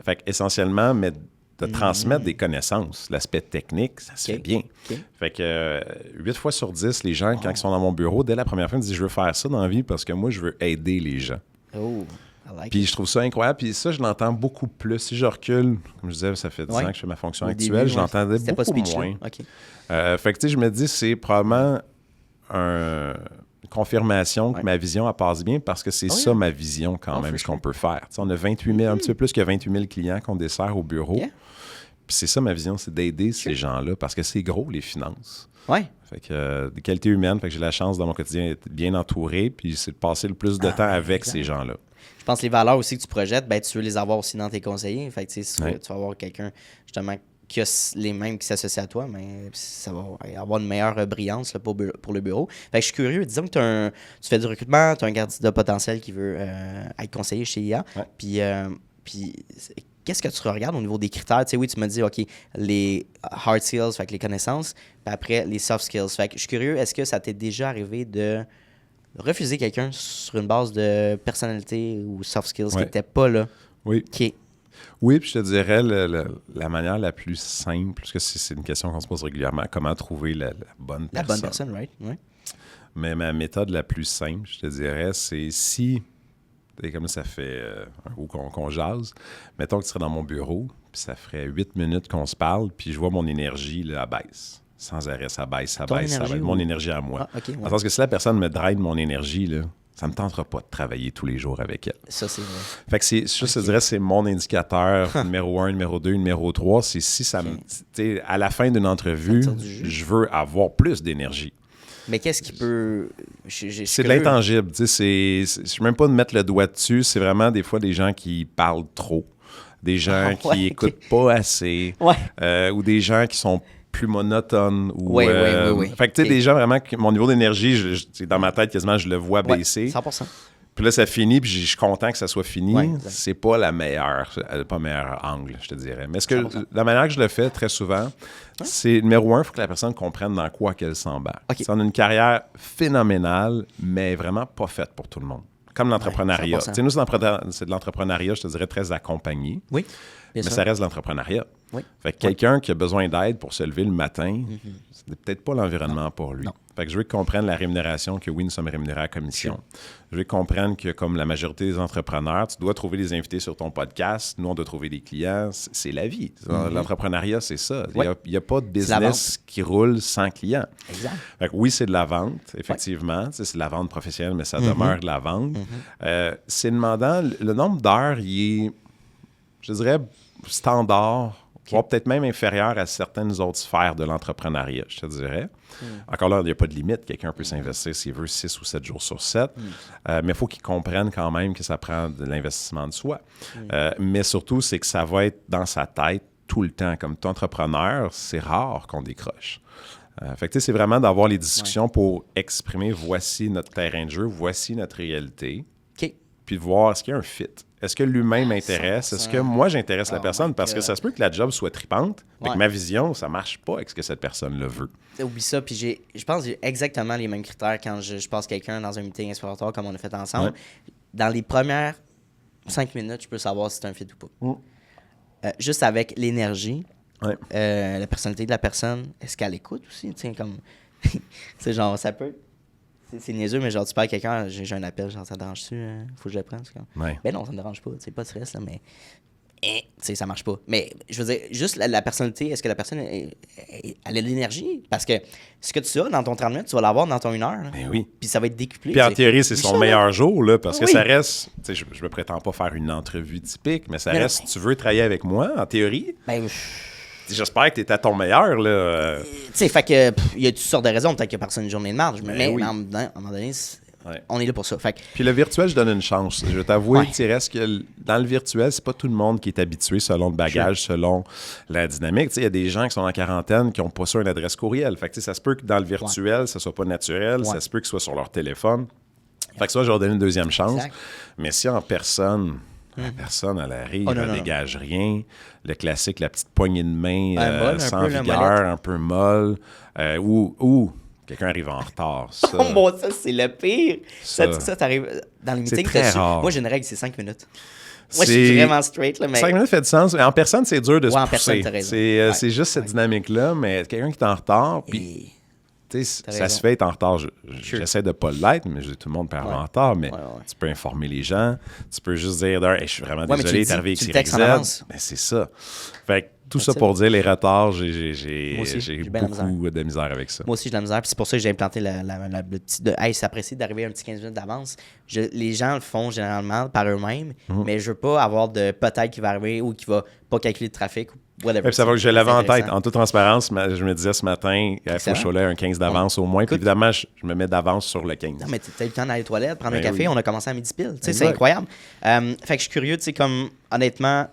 Fait essentiellement, mais de transmettre des connaissances, l'aspect technique, ça se fait bien. Fait que 8 fois sur 10, les gens, quand ils sont dans mon bureau, dès la première fois, ils me disent « Je veux faire ça dans la vie parce que moi, je veux aider les gens. » Puis je trouve ça incroyable. Puis ça, je l'entends beaucoup plus. Si je recule, comme je disais, ça fait 10 ans que je fais ma fonction actuelle, je l'entendais beaucoup moins. Okay. Fait que tu sais, je me dis, c'est probablement une confirmation que ma vision, elle passe bien parce que c'est ça ma vision quand même, ce qu'on peut faire. T'sais, on a 28 000, un petit peu plus que 28 000 clients qu'on dessert au bureau. Yeah. Puis c'est ça ma vision, c'est d'aider ces gens-là parce que c'est gros, les finances. Ouais. Fait que des qualités humaines, fait que j'ai la chance dans mon quotidien d'être bien entouré, puis c'est de passer le plus de temps avec ces gens-là. Je pense que les valeurs aussi que tu projettes, ben, tu veux les avoir aussi dans tes conseillers. Fait que si tu vas avoir quelqu'un justement qui a les mêmes qui s'associent à toi, mais ça va avoir une meilleure brillance là, pour le bureau. Fait que je suis curieux, disons que tu fais du recrutement, tu as un candidat potentiel qui veut être conseiller chez IA. Ouais. Puis qu'est-ce que tu regardes au niveau des critères? Tu sais, oui, tu m'as dit, OK, les hard skills, fait que les connaissances, puis après, les soft skills. Fait que je suis curieux, est-ce que ça t'est déjà arrivé de refuser quelqu'un sur une base de personnalité ou soft skills qui n'était pas là? Oui. Okay. Oui, puis je te dirais la manière la plus simple, parce que c'est une question qu'on se pose régulièrement, comment trouver la bonne personne. La bonne personne, right? Ouais. Mais ma méthode la plus simple, je te dirais, c'est si, comme ça fait un coup qu'on jase, mettons que tu serais dans mon bureau, puis ça ferait 8 minutes qu'on se parle, puis je vois mon énergie, là, elle baisse. Sans arrêt, ça baisse. Mon énergie à moi. Ah, okay, ouais. Parce que si la personne me draine mon énergie, là, ça ne me tentera pas de travailler tous les jours avec elle. Ça, c'est vrai. Fait que je te dirais, c'est mon indicateur numéro 1, numéro 2, numéro 3. C'est si ça me... À la fin d'une entrevue, je veux avoir plus d'énergie. Mais qu'est-ce qui peut... C'est de l'intangible. Je ne sais même pas de mettre le doigt dessus. C'est vraiment des fois des gens qui parlent trop. Des gens qui n'écoutent pas assez. Ou des gens qui sont plus monotone. Ou, oui. Fait que tu sais, des gens vraiment, mon niveau d'énergie, dans ma tête, quasiment, je le vois baisser. 100%. Puis là, ça finit, puis je suis content que ça soit fini. C'est pas la meilleure, pas le meilleur angle, je te dirais. Mais la manière que je le fais très souvent, c'est numéro 1, il faut que la personne comprenne dans quoi qu'elle s'embarque. On a une carrière phénoménale, mais vraiment pas faite pour tout le monde. Comme l'entrepreneuriat. Tu sais, nous, c'est de l'entrepreneuriat, je te dirais, très accompagné. Oui. Mais ça reste de l'entrepreneuriat. Oui. Fait que quelqu'un qui a besoin d'aide pour se lever le matin, c'est peut-être pas l'environnement pour lui. Non. Fait que je veux qu'ils comprennent la rémunération, que oui, nous sommes rémunérés à commission. Je veux qu'ils comprennent que, comme la majorité des entrepreneurs, tu dois trouver des invités sur ton podcast. Nous, on doit trouver des clients. C'est la vie. L'entrepreneuriat, c'est ça. Il n'y a pas de business qui roule sans clients. Exact. Fait que oui, c'est de la vente, effectivement. C'est de la vente professionnelle, mais ça demeure de la vente. C'est demandant. Le nombre d'heures, il est, je dirais, standard, voire peut-être même inférieur à certaines autres sphères de l'entrepreneuriat, je te dirais. Encore là, il n'y a pas de limite. Quelqu'un peut s'investir s'il veut 6 ou 7 jours sur 7. Mais il faut qu'il comprenne quand même que ça prend de l'investissement de soi. Mais surtout, c'est que ça va être dans sa tête tout le temps. Comme entrepreneur, c'est rare qu'on décroche. Fait que c'est vraiment d'avoir les discussions pour exprimer voici notre terrain de jeu, voici notre réalité. Puis de voir est-ce qu'il y a un fit. Est-ce que l'humain m'intéresse? Est-ce que moi, j'intéresse la personne? Parce que ça se peut que la job soit tripante, mais que ma vision, ça marche pas avec ce que cette personne-là veut. Oublie ça. Puis je pense que j'ai exactement les mêmes critères quand je passe quelqu'un dans un meeting exploratoire comme on a fait ensemble. Dans les premières 5 minutes, je peux savoir si c'est un fit ou pas. Juste avec l'énergie, la personnalité de la personne, est-ce qu'elle écoute aussi? Comme... c'est genre, ça peut... C'est niaiseux, mais genre, tu parles à quelqu'un, j'ai un appel, genre, ça te dérange-tu? Faut que je le prenne? Ben non, ça me dérange pas, pas de stress, là, mais ça marche pas. Mais je veux dire, juste la personnalité, est-ce que la personne, elle a de l'énergie? Parce que ce que tu as dans ton 30 minutes, tu vas l'avoir dans ton 1 heure. Ben oui. Puis ça va être décuplé. Puis en théorie, c'est son meilleur jour, là, parce que ça reste, je me prétends pas faire une entrevue typique, mais ça reste, si tu veux travailler avec moi, en théorie... Ben, j'espère que tu es à ton meilleur, là. Tu sais, fait que il y a toutes sortes de raisons. Peut-être qu'il n'y a personne une journée de marge. Mais à un moment donné, on est là pour ça. Fait que... Puis le virtuel, je donne une chance. Je vais t'avouer, il reste que dans le virtuel, c'est pas tout le monde qui est habitué selon le bagage, selon la dynamique. Il y a des gens qui sont en quarantaine qui n'ont pas ça une adresse courriel. Fait que ça se peut que dans le virtuel, ça soit pas naturel. Ça se peut que ce soit sur leur téléphone. Fait que ça, je vais leur donner une deuxième chance. Mais si en personne... La personne, elle arrive, elle dégage rien. Le classique, la petite poignée de main sans vigueur, un peu molle. Ou quelqu'un arrive en retard. Ça, oh mon, ça c'est le pire. Ça t'arrive dans les meetings. C'est très rare. Moi, j'ai une règle, c'est 5 minutes. Moi, je suis vraiment straight. Là, mais... 5 minutes fait du sens. En personne, c'est dur de se pousser. En personne, t'as raison. C'est juste cette dynamique-là, mais quelqu'un qui est en retard, puis... ça se fait être en retard. J'essaie de ne pas l'être, mais tout le monde peut arriver en retard, mais tu peux informer les gens. Tu peux juste dire, je suis vraiment désolé, t'es arrivé avec XYZ. Mais c'est ça. Fait que tout ça pour dire, les retards, j'ai beaucoup de misère avec ça. Moi aussi, j'ai de la misère. Puis c'est pour ça que j'ai implanté le petit de hey, c'est apprécié d'arriver un petit 15 minutes d'avance. Les gens le font généralement par eux-mêmes, mais je veux pas avoir de peut-être qui va arriver ou qui va pas calculer le trafic ou whatever. Ça va que je l'avais en tête. En toute transparence, je me disais ce matin, il faut que je sois là un 15 d'avance au moins. Puis évidemment, je me mets d'avance sur le 15. Non, mais tu as eu le temps d'aller aux toilettes, prendre un café. On a commencé à midi pile. C'est incroyable. Fait que je suis curieux, comme honnêtement.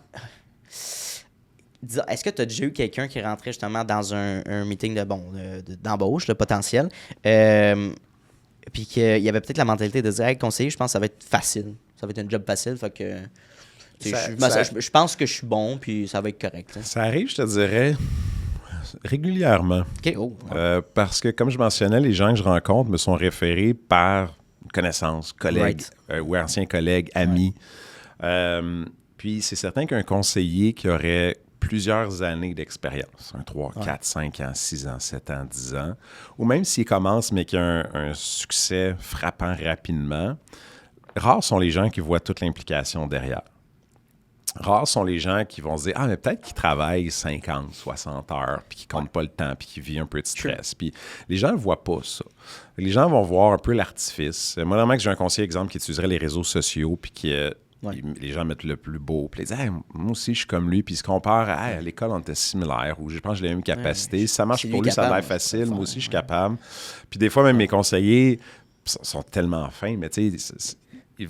Est-ce que tu as déjà eu quelqu'un qui rentrait justement dans un meeting d'embauche, de potentiel, puis qu'il y avait peut-être la mentalité de dire, hey, conseiller, je pense que ça va être facile. Ça va être un job facile. Fait que je pense que je suis bon, puis ça va être correct. Ça arrive, je te dirais, régulièrement. OK. Parce que, comme je mentionnais, les gens que je rencontre me sont référés par connaissances, collègues ou anciens collègues, amis. Puis c'est certain qu'un conseiller qui aurait plusieurs années d'expérience, 3, 4, 5 ans, 6 ans, 7 ans, 10 ans, ou même s'il commence mais qu'il a un succès frappant rapidement, rares sont les gens qui voient toute l'implication derrière. Rares sont les gens qui vont se dire « Ah, mais peut-être qu'il travaille 50, 60 heures, puis qu'il ne compte pas le temps, puis qu'il vit un peu de stress. » Puis les gens ne voient pas ça. Les gens vont voir un peu l'artifice. Moi, normalement, j'ai un conseiller, exemple, qui utiliserait les réseaux sociaux, puis qui... les gens mettent le plus beau. Puis ils disent, hey, moi aussi, je suis comme lui. Puis ils se comparent à l'école, on était similaires. Ou je pense que j'ai les mêmes capacités. Si ça marche pour lui, ça a l'air facile. Moi aussi, je suis capable. Puis des fois, même mes conseillers sont tellement fins, mais tu sais,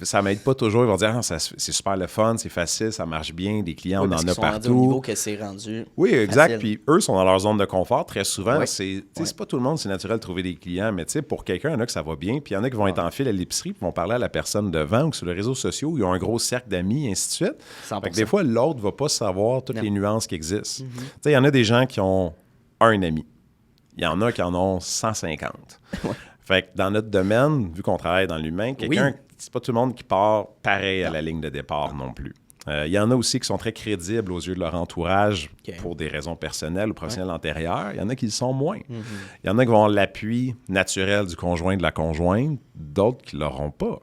ça m'aide pas toujours. Ils vont dire, c'est super le fun, c'est facile, ça marche bien. Des clients, on en a partout. Au niveau que c'est rendu. Oui, exact. Puis eux sont dans leur zone de confort. Très souvent, c'est pas tout le monde, c'est naturel de trouver des clients. Mais tu sais, pour quelqu'un, il y en a que ça va bien. Puis il y en a qui vont être en file à l'épicerie, puis vont parler à la personne devant ou sur les réseaux sociaux où ils ont un gros cercle d'amis, et ainsi de suite. Fait que des fois, l'autre ne va pas savoir toutes les nuances qui existent. Tu sais, il y en a des gens qui ont un ami. Il y en a qui en ont 150. Fait que dans notre domaine, vu qu'on travaille dans l'humain, quelqu'un, c'est pas tout le monde qui part pareil à la ligne de départ non plus. Il y en a aussi qui sont très crédibles aux yeux de leur entourage pour des raisons personnelles ou professionnelles antérieures. Il y en a qui le sont moins. Il y en a qui vont avoir l'appui naturel du conjoint, de la conjointe, d'autres qui ne l'auront pas.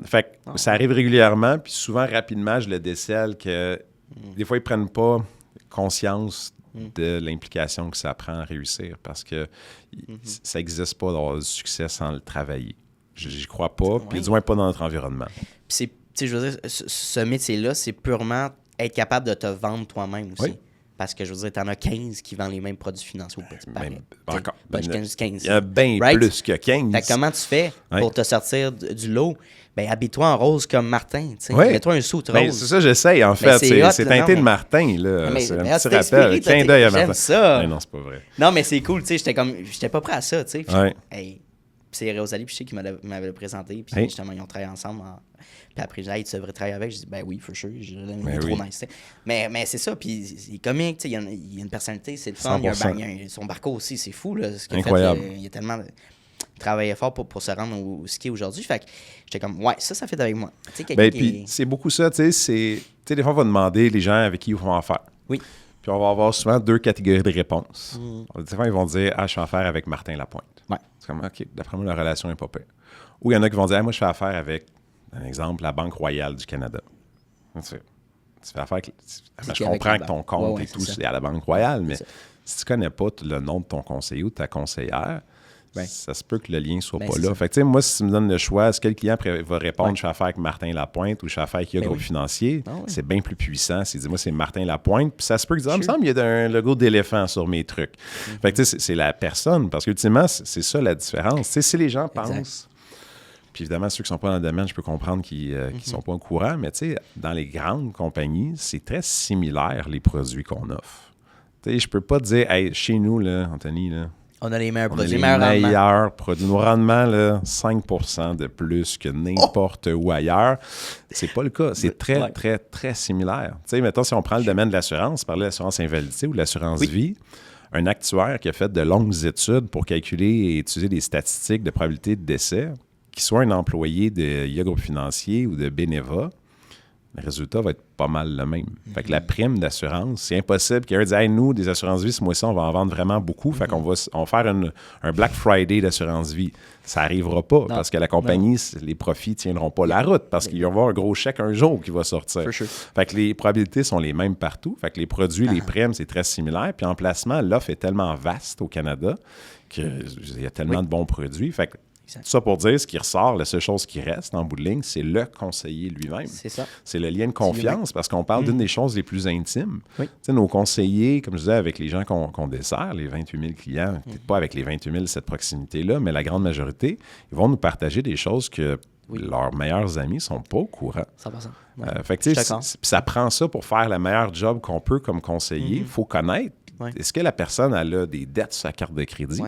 Fait que ça arrive régulièrement, puis souvent, rapidement, je le décèle que des fois, ils ne prennent pas conscience de l'implication que ça prend à réussir parce que ça n'existe pas d'avoir du succès sans le travailler. J'y crois pas, puis du moins pas dans notre environnement. Puis je veux dire, ce métier-là, c'est purement être capable de te vendre toi-même aussi. Oui. Parce que, je veux dire, t'en as 15 qui vendent les mêmes produits financiers. Encore. Il y a bien plus que 15. Fait que comment tu fais pour te sortir du lot? Ben, habille-toi en rose comme Martin. Mets-toi un sou rose. C'est ça, j'essaye, en fait. C'est teinté de Martin, là. C'est un petit rappel. Clin d'œil à Martin. J'aime ça. Mais non, c'est pas vrai. Non, mais c'est cool, tu sais. J'étais pas prêt à ça, tu sais. Hey, c'est Rosalie Piché qui m'avait présenté. Puis justement, ils ont travaillé ensemble. Puis après, j'ai dit, tu devrais travailler avec. Je dis, ben oui, for sure. Il est trop nice. T'sais. Mais c'est ça. Puis il est comique. Il y a une personnalité. C'est le fun. Il y a son parcours aussi. C'est fou. Là, ce qu'il incroyable. Il y a tellement. Il travaillait fort pour se rendre où ce qu'il est aujourd'hui. Fait que j'étais comme, ouais, ça fait avec moi. Puis c'est beaucoup ça. Tu sais, des fois, on va demander les gens avec qui ils font affaire. Oui. Puis on va avoir souvent 2 catégories de réponses. Des fois, ils vont dire, je fais affaire avec Martin Lapointe. Ouais. C'est comme, OK, d'après moi, la relation n'est pas pire. Ou il y en a qui vont dire, moi, je fais affaire avec, un exemple, la Banque royale du Canada. Tu fais affaire avec... Je comprends que ton compte et tout, c'est à la Banque royale, mais si tu ne connais pas le nom de ton conseiller ou de ta conseillère, ça se peut que le lien ne soit pas là. Fait que, moi, si tu me donnes le choix, est-ce que le client va répondre je fais affaire avec Martin Lapointe ou je fais affaire avec Groupe Financier? C'est bien plus puissant. C'est dis-moi, c'est Martin Lapointe. Puis ça se peut que il me semble qu'il y a un logo d'éléphant sur mes trucs. Fait que, c'est la personne. Parce qu'ultimement, c'est ça la différence. Si les gens pensent. Puis évidemment, ceux qui ne sont pas dans le domaine, je peux comprendre qu'ils ne sont pas au courant. Mais dans les grandes compagnies, c'est très similaire les produits qu'on offre. Je ne peux pas te dire, hey, chez nous, là, Anthony, là, on a les meilleurs produits, meilleurs produits. Nos rendements, là, 5% de plus que n'importe où ailleurs. C'est pas le cas. C'est très, très, très similaire. Tu sais, mettons, si on prend le domaine de l'assurance, parler de l'assurance invalidité ou de l'assurance vie, un actuaire qui a fait de longues études pour calculer et utiliser des statistiques de probabilité de décès, qu'il soit un employé de IA Groupe Financier ou de Beneva, le résultat va être pas mal le même. Fait que la prime d'assurance, c'est impossible qu'un dise hey, nous, des assurances-vie, ce mois-ci, on va en vendre vraiment beaucoup. Fait qu'on va faire un Black Friday d'assurance-vie. Ça n'arrivera pas parce que la compagnie, les profits ne tiendront pas la route parce qu'il va y avoir un gros chèque un jour qui va sortir. Sure. Fait que les probabilités sont les mêmes partout. Fait que les produits, les primes, c'est très similaire. Puis en placement, l'offre est tellement vaste au Canada qu'il y a tellement de bons produits. Fait que tout ça pour dire, ce qui ressort, la seule chose qui reste en bout de ligne, c'est le conseiller lui-même. C'est ça. C'est le lien de confiance parce qu'on parle d'une des choses les plus intimes. Oui. Tu sais, nos conseillers, comme je disais, avec les gens qu'on dessert, les 28 000 clients, peut-être pas avec les 28 000 cette proximité-là, mais la grande majorité, ils vont nous partager des choses que leurs meilleurs amis ne sont pas au courant. 100%. Fait que, tu sais, ça prend ça pour faire le meilleur job qu'on peut comme conseiller. Il faut connaître. Est-ce que la personne elle a des dettes sur sa carte de crédit?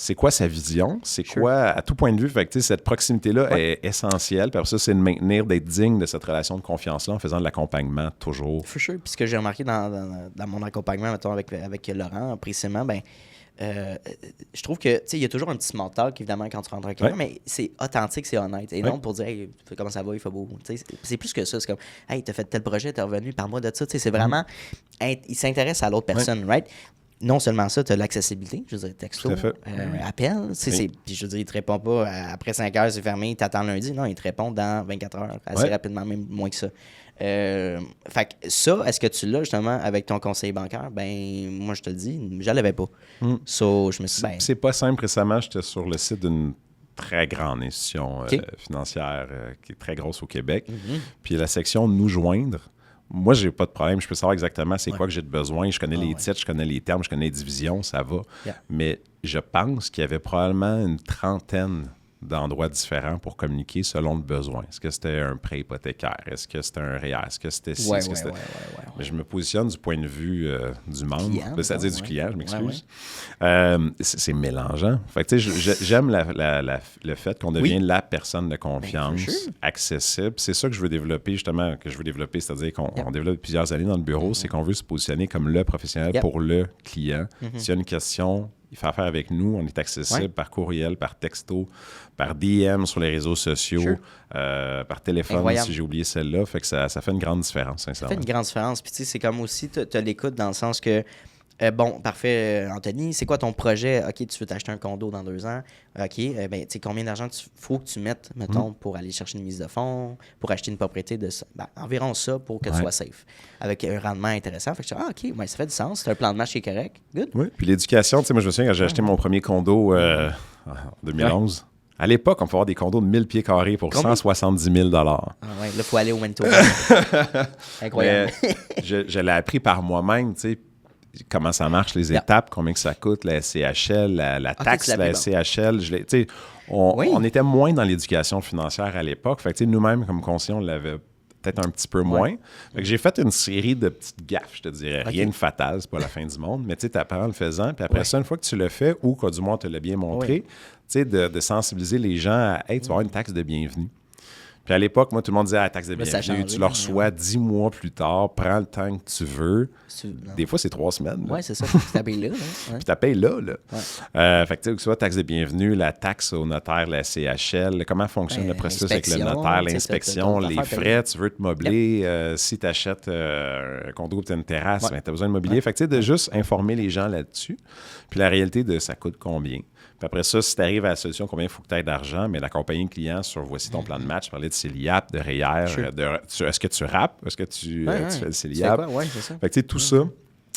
C'est quoi sa vision? C'est quoi, à tout point de vue, fait que, cette proximité-là est essentielle. Puis après ça, c'est de maintenir, d'être digne de cette relation de confiance-là en faisant de l'accompagnement toujours. For sure. Puis ce que j'ai remarqué dans mon accompagnement, mettons, avec Laurent, précisément, je trouve que, tu sais, il y a toujours un petit small talk, évidemment, quand tu rentres un client, mais c'est authentique, c'est honnête. Et non pour dire, hey, comment ça va, il fait beau. C'est plus que ça. C'est comme, hey, t'as fait tel projet, t'es revenu, parle-moi de ça. Tu sais, c'est vraiment, il s'intéresse à l'autre personne, right? Non seulement ça, tu as l'accessibilité, je veux dire, texto, appel. Puis je veux dire, il ne te répond pas après 5 heures, c'est fermé, il t'attend lundi. Non, il te répond dans 24 heures, assez rapidement, même moins que ça. Fait que ça, est-ce que tu l'as justement avec ton conseiller bancaire? Ben, moi, je te le dis, je ne l'avais pas. So, je me suis dit, c'est pas simple. Récemment, j'étais sur le site d'une très grande institution financière qui est très grosse au Québec. Puis la section « Nous joindre », moi, j'ai pas de problème. Je peux savoir exactement c'est quoi que j'ai de besoin. Je connais les titres, je connais les termes, je connais les divisions, ça va. Mais je pense qu'il y avait probablement une trentaine d'endroits différents pour communiquer selon le besoin. Est-ce que c'était un prêt hypothécaire? Est-ce que c'était un REER? Est-ce que c'était ci? Mais je me positionne du point de vue du membre, c'est-à-dire du client, je m'excuse. C'est mélangeant. Fait que, tu sais, j'aime le fait qu'on devienne la personne de confiance, accessible. C'est ça que je veux développer, justement, c'est-à-dire qu'on développe plusieurs années dans le bureau, c'est qu'on veut se positionner comme le professionnel pour le client. S'il y a une question, il fait affaire avec nous, on est accessible par courriel, par texto, par DM sur les réseaux sociaux, par téléphone, si j'ai oublié celle-là. Fait que ça fait une grande différence, sincèrement. Ça fait une grande différence. Puis tu sais, c'est comme aussi, tu as l'écoute dans le sens que, bon, parfait, Anthony, c'est quoi ton projet? OK, tu veux t'acheter un condo dans 2 ans. OK, ben, tu sais, combien d'argent faut que tu mettes, mettons, pour aller chercher une mise de fonds, pour acheter une propriété de environ ça pour que tu sois safe, avec un rendement intéressant. Fait que je dis, OK, ça fait du sens. C'est un plan de match qui est correct. Good. Oui, puis l'éducation, tu sais, moi, je me souviens quand j'ai acheté mon premier condo en 2011. À l'époque, on pouvait avoir des condos de 1000 pieds carrés pour 170 000 $. Ah ouais, là, il faut aller au Manitoba. Incroyable. Je l'ai appris par moi-même, tu sais, comment ça marche, les étapes, combien que ça coûte, la SCHL, la taxe, la SCHL. On était moins dans l'éducation financière à l'époque. Fait que, nous-mêmes, comme conseillers, on l'avait peut-être un petit peu moins. Fait que j'ai fait une série de petites gaffes, je te dirais. Rien de fatal, c'est pas la fin du monde. Mais tu apprends le faisant. Puis après ça, une fois que tu le fais, ou que du moins on te l'a bien montré, de sensibiliser les gens à « Hey, tu vas avoir une taxe de bienvenue ». Puis à l'époque, moi, tout le monde disait la taxe de bienvenue, tu le reçois 10 mois plus tard, prends le temps que tu veux. Des fois, c'est 3 semaines. Oui, c'est ça. Puis tu payes là. Puis tu payes là. Fait que tu sais, que ce soit taxe de bienvenue, la taxe au notaire, la CHL, comment fonctionne le processus avec le notaire, l'inspection, les frais, tu veux te meubler. Si tu achètes un condo ou tu as une terrasse, tu as besoin de mobilier. Fait que tu sais, de juste informer les gens là-dessus. Puis la réalité de ça coûte combien. Puis après ça, si tu arrives à la solution, combien il faut que tu aies d'argent, mais l'accompagner le client sur voici ton plan de match, parler de CELIAP, de REER, est-ce que tu rappes, est-ce que tu fais le CELIAP? C'est ça. Fait que tu sais, tout ça.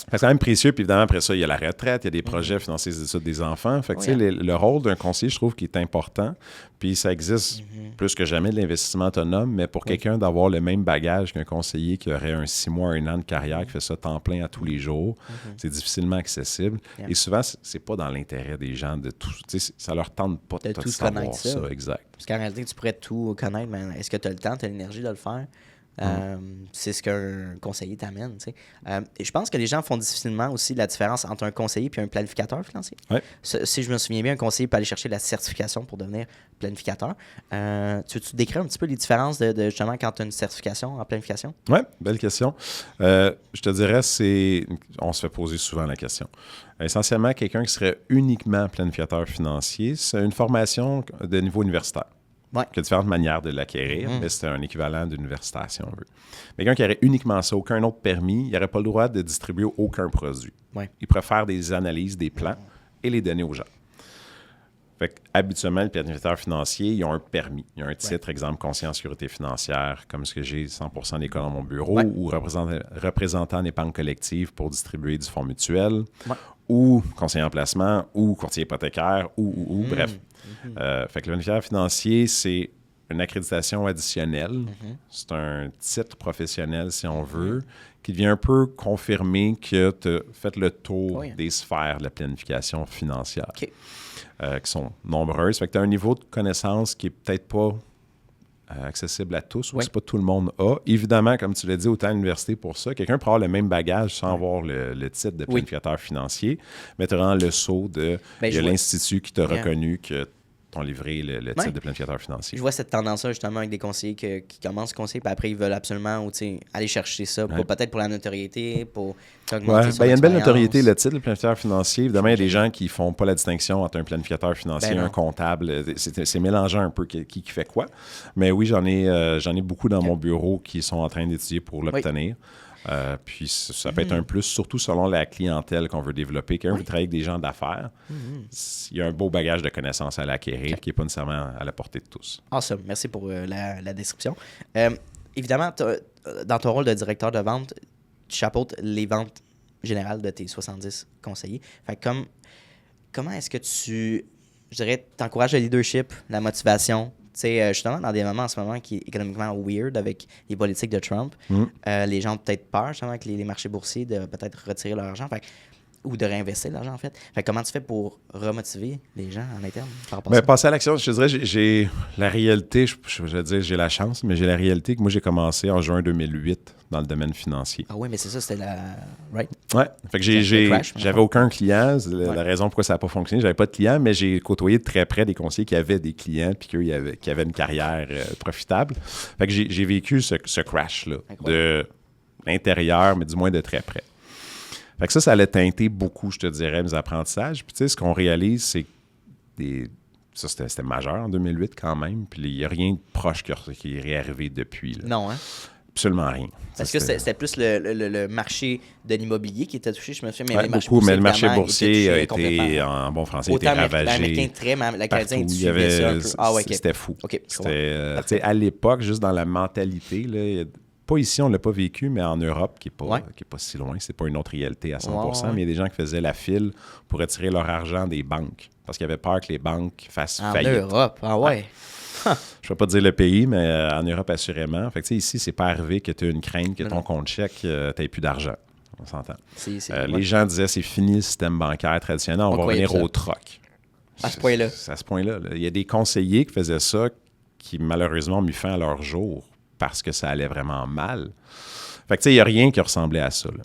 C'est quand même précieux. Puis évidemment, après ça, il y a la retraite, il y a des projets financiers des études des enfants. Fait que tu sais, le rôle d'un conseiller, je trouve qu'il est important. Puis ça existe plus que jamais de l'investissement autonome, mais pour quelqu'un d'avoir le même bagage qu'un conseiller qui aurait un 6 mois, 1 an de carrière, qui fait ça temps plein à tous les jours, c'est difficilement accessible. Et souvent, c'est pas dans l'intérêt des gens de tout. Ça leur tente pas de tout savoir ça. Exact. Parce qu'en réalité, tu pourrais tout connaître, mais est-ce que tu as le temps, tu as l'énergie de le faire? C'est ce qu'un conseiller t'amène. Et je pense que les gens font difficilement aussi la différence entre un conseiller et un planificateur financier. Si je me souviens bien, un conseiller peut aller chercher la certification pour devenir planificateur. Tu décris un petit peu les différences de justement quand tu as une certification en planification? Oui, belle question. Je te dirais, on se fait poser souvent la question. Essentiellement, quelqu'un qui serait uniquement planificateur financier, c'est une formation de niveau universitaire. Ouais. Il y a différentes manières de l'acquérir, mais c'est un équivalent d'universitaire, si on veut. Mais quelqu'un qui aurait uniquement ça, aucun autre permis, il n'aurait pas le droit de distribuer aucun produit. Ouais. Il pourrait faire des analyses, des plans et les donner aux gens. Fait habituellement, les planificateurs financiers, ils ont un permis. Ils ont un titre, exemple, conseiller en sécurité financière, comme ce que j'ai 100% des cas dans mon bureau, ou représentant en épargne collective pour distribuer du fonds mutuel, ou conseiller en placement, ou courtier hypothécaire, ou bref. Fait que le planificateur financier, c'est une accréditation additionnelle. C'est un titre professionnel, si on veut, qui vient un peu confirmer que tu as fait le tour des sphères de la planification financière. OK. Qui sont nombreuses. Fait que tu as un niveau de connaissance qui n'est peut-être pas accessible à tous, ou que c'est pas tout le monde a. Évidemment, comme tu l'as dit, autant à l'université pour ça, quelqu'un peut avoir le même bagage sans avoir le titre de planificateur financier, mais tu rends le saut de... il y a l'Institut qui t'a reconnu que t'ont livré le titre de planificateur financier. Je vois cette tendance-là justement avec des conseillers qui commencent à conseiller, puis après ils veulent absolument aller chercher ça, peut-être pour la notoriété, pour augmenter son il y a une belle expérience. notoriété, le titre de planificateur financier. Évidemment, il y a des gens qui font pas la distinction entre un planificateur financier et un comptable. C'est mélangeant un peu qui fait quoi. Mais oui, j'en ai beaucoup dans mon bureau qui sont en train d'étudier pour l'obtenir. Puis ça peut être un plus, surtout selon la clientèle qu'on veut développer. Quelqu'un veut travailler avec des gens d'affaires, il y a un beau bagage de connaissances à l'acquérir qui n'est pas nécessairement à la portée de tous. Awesome. Merci pour la description. Évidemment, dans ton rôle de directeur de vente, tu chapeautes les ventes générales de tes 70 conseillers. Fait que comment est-ce que tu, je dirais, t'encourages le leadership, la motivation? Tu sais, justement, dans des moments en ce moment qui est économiquement weird avec les politiques de Trump, les gens ont peut-être peur, justement, avec les marchés boursiers, de peut-être retirer leur argent ou de réinvestir l'argent, en fait. Fait comment tu fais pour remotiver les gens en interne par rapport à ça? Passer à l'action, je te dirais, j'ai la réalité, je vais dire, j'ai la chance, mais j'ai la réalité que moi, j'ai commencé en juin 2008 dans le domaine financier. Ah oui, mais c'est ça, c'était la... Right? Ouais. Fait que j'avais aucun client. La raison pourquoi ça n'a pas fonctionné, j'avais pas de client, mais j'ai côtoyé de très près des conseillers qui avaient des clients puis qui avaient une carrière profitable. Fait que j'ai vécu ce crash-là de l'intérieur, mais du moins de très près. Fait que ça allait teinter beaucoup, je te dirais, mes apprentissages. Puis tu sais, ce qu'on réalise, c'est que ça, c'était majeur en 2008 quand même. Puis il n'y a rien de proche qui est réarrivé depuis. Là. Non, hein? Absolument rien. Parce que c'était plus le marché de l'immobilier qui était touché, je me souviens. Mais le marché boursier a été, en bon français, autant ravagé. L'américain très, la canadienne avait, un peu. Ah, ouais, C'était fou. Okay, c'était, à l'époque, juste dans la mentalité, là, pas ici, on ne l'a pas vécu, mais en Europe, qui est pas si loin, c'est pas une autre réalité à 100%, mais il y a des gens qui faisaient la file pour retirer leur argent des banques parce qu'ils avaient peur que les banques fassent faillite. En Europe, ouais. Je ne vais pas te dire le pays, mais en Europe, assurément. Fait que, ici, c'est pas arrivé que tu aies une crainte que ton compte chèque, tu n'aies plus d'argent. On s'entend. Les gens disaient, c'est fini le système bancaire traditionnel, on va revenir au troc. À ce point-là. C'est à ce point-là. Il y a des conseillers qui faisaient ça qui, malheureusement, ont mis fin à leur jour parce que ça allait vraiment mal. Fait que, il n'y a rien qui ressemblait à ça, là.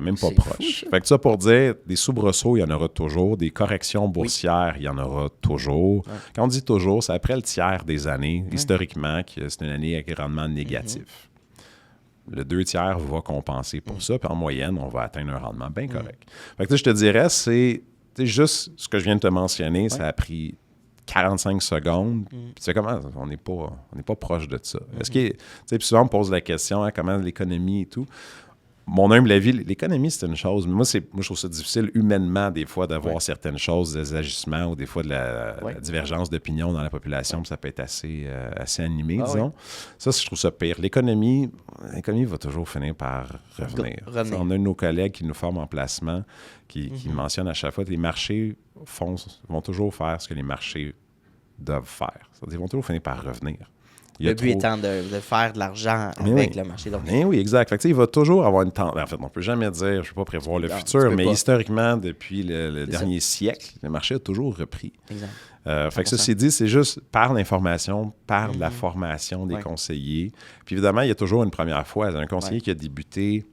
Même pas proche. Fou, fait que ça, pour dire, des soubresauts, il y en aura toujours. Des corrections boursières, il y en aura toujours. Ouais. Quand on dit toujours, c'est après le tiers des années, historiquement, que c'est une année avec rendement négatif. Le 2/3 va compenser pour ça, puis en moyenne, on va atteindre un rendement bien correct. Fait que je te dirais, c'est juste ce que je viens de te mentionner, ça a pris 45 secondes. Puis tu sais comment, on n'est pas proche de ça. Est-ce que, tu sais, puis souvent on me pose la question, comment l'économie et tout. Mon humble avis, l'économie, c'est une chose, mais moi, je trouve ça difficile humainement, des fois, d'avoir certaines choses, des ajustements ou des fois de la divergence d'opinion dans la population, puis ça peut être assez animé, disons. Ça, je trouve ça pire. L'économie va toujours finir par revenir. On a un de nos collègues qui nous forme en placement, qui mentionne à chaque fois que les marchés vont toujours faire ce que les marchés doivent faire. C'est-à-dire, ils vont toujours finir par revenir. Le but étant de faire de l'argent avec le marché. Donc... oui, exact. Fait que, il va toujours avoir une tendance. En fait, on ne peut jamais dire, je ne peux pas prévoir le futur, mais historiquement, depuis le dernier siècle, le marché a toujours repris. Exact. Fait que ceci dit, c'est juste par l'information, par la formation des conseillers. Puis évidemment, il y a toujours une première fois. Un conseiller qui a débuté,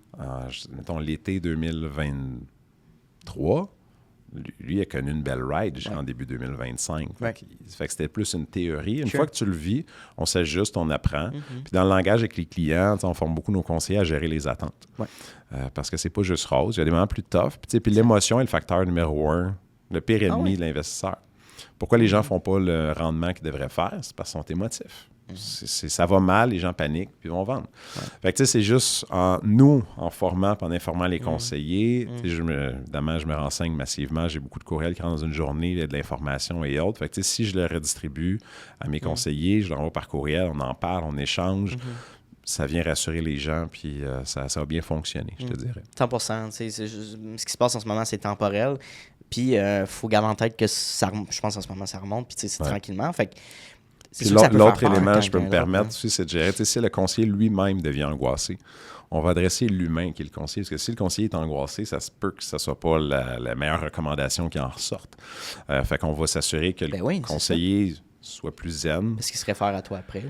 mettons, l'été 2023, lui a connu une belle ride jusqu'en début 2025. Fait que c'était plus une théorie. Une fois que tu le vis, on s'ajuste, on apprend. Puis dans le langage avec les clients, on forme beaucoup nos conseillers à gérer les attentes. Parce que c'est pas juste rose. Il y a des moments plus tough. Puis l'émotion est le facteur numéro 1, le pire ennemi de l'investisseur. Pourquoi les gens ne font pas le rendement qu'ils devraient faire? C'est parce qu'ils sont émotifs. Ça va mal, les gens paniquent, puis ils vont vendre. Fait que, tu sais, c'est juste en formant et en informant les conseillers. Évidemment, je me renseigne massivement. J'ai beaucoup de courriels qui rentrent dans une journée, il y a de l'information et autres. Fait que, tu sais, si je le redistribue à mes conseillers, je leur envoie par courriel, on en parle, on échange. Ça vient rassurer les gens, puis ça va bien fonctionner, je te dirais. 100%. Ce qui se passe en ce moment, c'est temporel. Puis, il faut garder en tête que je pense en ce moment, ça remonte, puis c'est tranquillement. Fait que, puis l'autre élément, je peux me permettre aussi, c'est de gérer. Si le conseiller lui-même devient angoissé, on va adresser l'humain qui est le conseiller. Parce que si le conseiller est angoissé, ça se peut que ce ne soit pas la meilleure recommandation qui en ressorte. Fait qu'on va s'assurer que le conseiller soit plus zen. Est-ce qu'il se réfère à toi après?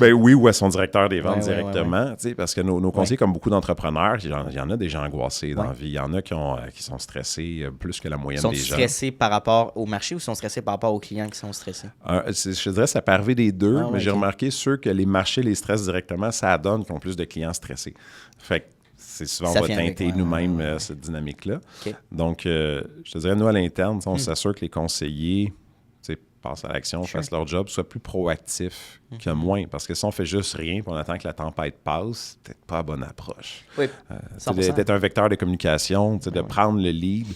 Oui, ou à son directeur des ventes directement. Parce que nos conseillers, comme beaucoup d'entrepreneurs, il y en a des gens angoissés dans la vie. Il y en a qui sont stressés plus que la moyenne des gens. Ils sont stressés par rapport au marché ou sont stressés par rapport aux clients qui sont stressés? Je dirais que ça peut arriver des deux, mais j'ai remarqué ceux que les marchés les stressent directement, ça donne qu'ils ont plus de clients stressés. Fait que c'est souvent, on va teinter nous-mêmes cette dynamique-là. Okay. Donc, je te dirais, nous, à l'interne, on s'assure que les conseillers passent à l'action, fassent leur job, soient plus proactifs que moins. Parce que si on fait juste rien et on attend que la tempête passe, c'est peut-être pas la bonne approche. Oui, d'être un vecteur de communication, de prendre le lead,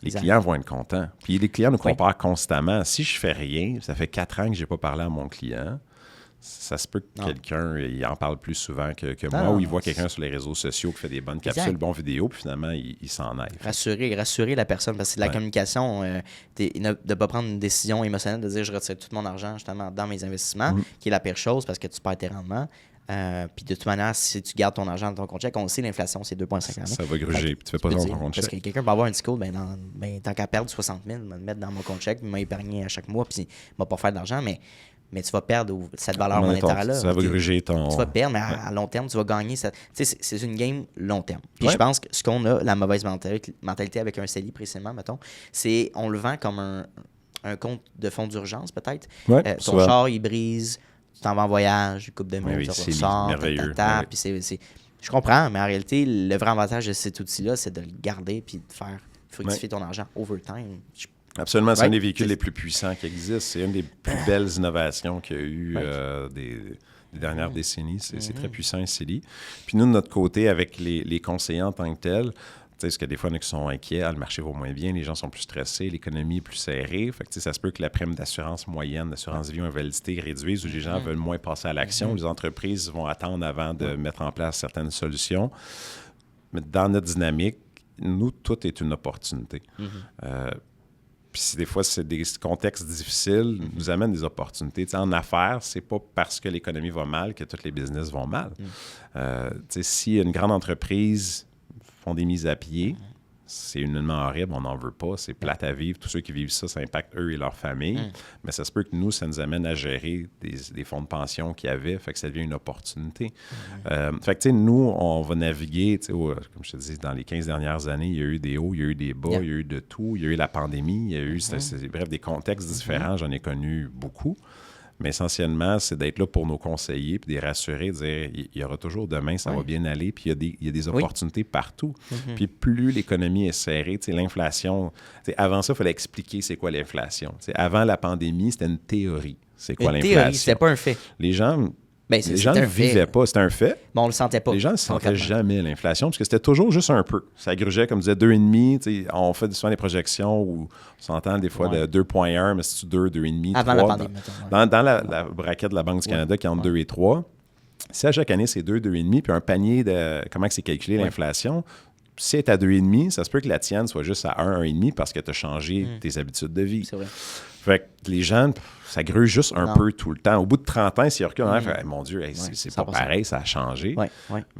les clients vont être contents. Puis les clients nous comparent constamment. Si je fais rien, ça fait 4 ans que je n'ai pas parlé à mon client, ça se peut que quelqu'un il en parle plus souvent que moi, ou il voit quelqu'un sur les réseaux sociaux qui fait des bonnes capsules, bonnes vidéos, puis finalement, il s'en aille. Rassurer la personne, parce que c'est de la communication, de ne pas prendre une décision émotionnelle, de dire je retire tout mon argent justement dans mes investissements, qui est la pire chose parce que tu perds tes rendements. Puis de toute manière, si tu gardes ton argent dans ton compte chèque, on sait l'inflation, c'est 2,5 Ça va gruger, puis tu fais pas ça dans ton compte chèque. Parce que quelqu'un peut avoir un petit code, tant qu'à perdre 60 000, je vais le mettre dans mon compte chèque, il m'a épargné à chaque mois, puis il m'a pas fait d'argent, mais tu vas perdre cette valeur monétaire-là. Ça va gruger ton... Tu vas perdre, mais à long terme, tu vas gagner. C'est une game long terme. Puis je pense que ce qu'on a, la mauvaise mentalité avec un CELI précisément, mettons, c'est on le vend comme un compte de fonds d'urgence, peut-être. Ton char, il brise, tu t'en vas en voyage, coupe de mille, tu ressors, puis je comprends, mais en réalité, le vrai avantage de cet outil-là, c'est de le garder puis de faire fructifier ton argent over time. Absolument, c'est un des véhicules les plus puissants qui existent. C'est une des plus belles innovations qu'il y a eu des dernières décennies. C'est très puissant, un CELI. Puis nous, de notre côté, avec les conseillers en tant que tels, parce que des fois, il y en a qui sont inquiets, le marché va moins bien, les gens sont plus stressés, l'économie est plus serrée. Fait que, ça se peut que la prime d'assurance moyenne, d'assurance vie ou invalidité réduise, où les gens veulent moins passer à l'action. Les entreprises vont attendre avant de mettre en place certaines solutions. Mais dans notre dynamique, nous, tout est une opportunité. Puis des fois, c'est des contextes difficiles, nous amènent des opportunités. En affaires, c'est pas parce que l'économie va mal que tous les business vont mal. Si une grande entreprise font des mises à pied, c'est humainement horrible, on n'en veut pas, c'est plate à vivre. Tous ceux qui vivent ça impacte eux et leur famille. Mais ça se peut que nous, ça nous amène à gérer des fonds de pension qu'il y avait, fait que ça devient une opportunité. Fait que, nous, on va naviguer, comme je te dis, dans les 15 dernières années, il y a eu des hauts, il y a eu des bas, il y a eu de tout, il y a eu la pandémie, il y a eu, bref, des contextes différents, j'en ai connu beaucoup. Mais essentiellement, c'est d'être là pour nos conseillers puis de les rassurer, de dire il y aura toujours demain, ça va bien aller, puis il y a des opportunités partout. Puis plus l'économie est serrée, l'inflation, avant ça, il fallait expliquer c'est quoi l'inflation. Avant la pandémie, c'était une théorie. C'est quoi l'inflation? Une théorie, c'était pas un fait. Les gens... les gens ne vivaient pas, c'était un fait. Bon, on le sentait pas. Les gens ne sentaient jamais l'inflation, parce que c'était toujours juste un peu. Ça grugeait, comme disait, 2,5. On fait souvent des projections où on s'entend des fois de 2,1, mais c'est 2, 2,5, 3. Avant la pandémie, dans la braquette de la Banque du Canada qui est entre 2 et 3, si à chaque année c'est 2, 2,5, puis un panier de comment c'est calculé l'inflation, si c'est à 2,5, ça se peut que la tienne soit juste à 1, 1,5 parce que tu as changé tes habitudes de vie. C'est vrai. Fait que les gens, ça gruge juste un peu tout le temps. Au bout de 30 ans, s'il y a recul, on fait, mon Dieu, c'est pas pareil, ça a changé.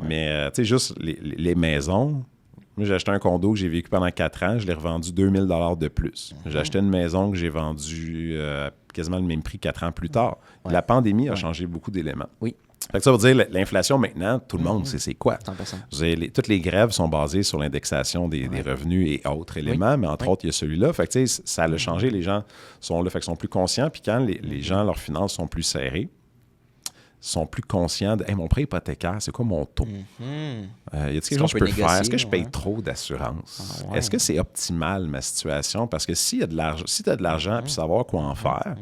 Mais tu sais, juste les maisons, moi, j'ai acheté un condo que j'ai vécu pendant 4 ans, je l'ai revendu 2000 $ de plus. J'ai acheté une maison que j'ai vendue quasiment le même prix 4 ans plus tard. La pandémie a changé beaucoup d'éléments. Oui. Fait que ça veut dire l'inflation maintenant, tout le monde sait c'est quoi. 100%. Toutes les grèves sont basées sur l'indexation des revenus et autres éléments, mais entre autres, il y a celui-là. Fait que ça a changé, les gens sont là, fait qu'ils sont plus conscients, puis quand les gens, leurs finances sont plus serrées, sont plus conscients de « Hey, mon prêt hypothécaire, c'est quoi mon taux? Y a-t-il quelque chose que je peux faire? Est-ce que je paye trop d'assurance? Est-ce que c'est optimal, ma situation? » Parce que si tu as de l'argent puis savoir quoi en faire,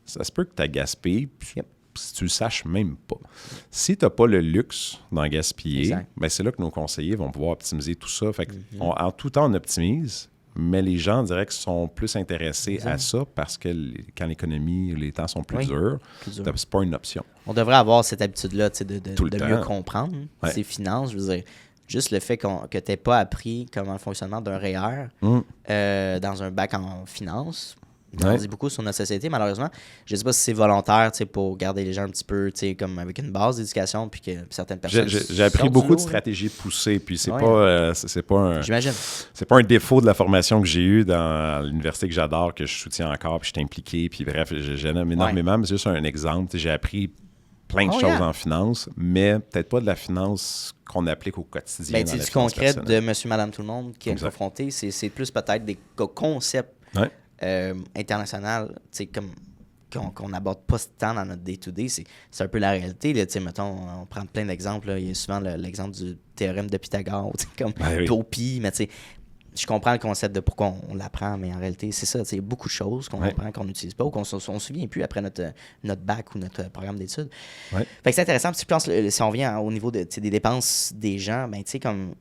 ça se peut que tu as gaspillé puis si tu le saches même pas. Si tu n'as pas le luxe d'en gaspiller, ben c'est là que nos conseillers vont pouvoir optimiser tout ça. Fait en tout temps, on optimise, mais les gens, on dirait qu'ils sont plus intéressés à ça parce que quand l'économie, les temps sont plus durs, c'est pas une option. On devrait avoir cette habitude-là de mieux comprendre ses finances. Je veux dire, juste le fait que tu n'aies pas appris comment le fonctionnement d'un REER dans un bac en finance. On dit beaucoup sur notre société, malheureusement. Je ne sais pas si c'est volontaire pour garder les gens un petit peu comme avec une base d'éducation, puis que certaines personnes. J'ai appris beaucoup de stratégies poussées, puis c'est pas J'imagine. C'est pas un défaut de la formation que j'ai eue dans l'université que j'adore, que je soutiens encore, puis je suis impliqué, puis bref, j'aime énormément, mais c'est juste un exemple. J'ai appris plein de choses en finance, mais peut-être pas de la finance qu'on applique au quotidien. Du concret de monsieur, madame, tout le monde qui est confronté, c'est plus peut-être des concepts. International, qu'on n'aborde pas tant dans notre day-to-day, c'est un peu la réalité. Là, mettons, on prend plein d'exemples. Là. Il y a souvent l'exemple du théorème de Pythagore, comme Topi, mais je comprends le concept de pourquoi on l'apprend, mais en réalité, c'est ça. Il y a beaucoup de choses qu'on apprend, qu'on n'utilise pas ou qu'on ne se souvient plus après notre bac ou notre programme d'études. Fait que c'est intéressant. Si on vient au niveau des dépenses des gens, comme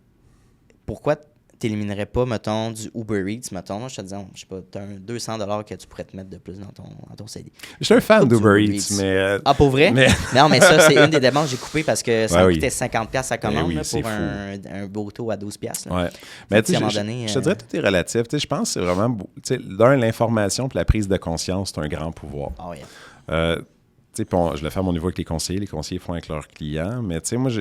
pourquoi tu n'éliminerais pas, mettons, du Uber Eats, mettons. Moi, je te dis, je sais pas, tu as un 200$ que tu pourrais te mettre de plus dans ton CD. Je suis un fan d'Uber Eats, mais... Ah, pour vrai? Non, mais ça, c'est une des dépenses que j'ai coupées parce que ça me coûtait 50$ à commande pour un beau taux à 12$. Oui. Mais tu sais, je te dirais que tout est relatif. Je pense que c'est vraiment... l'information et la prise de conscience, c'est un grand pouvoir. Ah oui. Je le fais à mon niveau avec les conseillers font avec leurs clients, mais moi,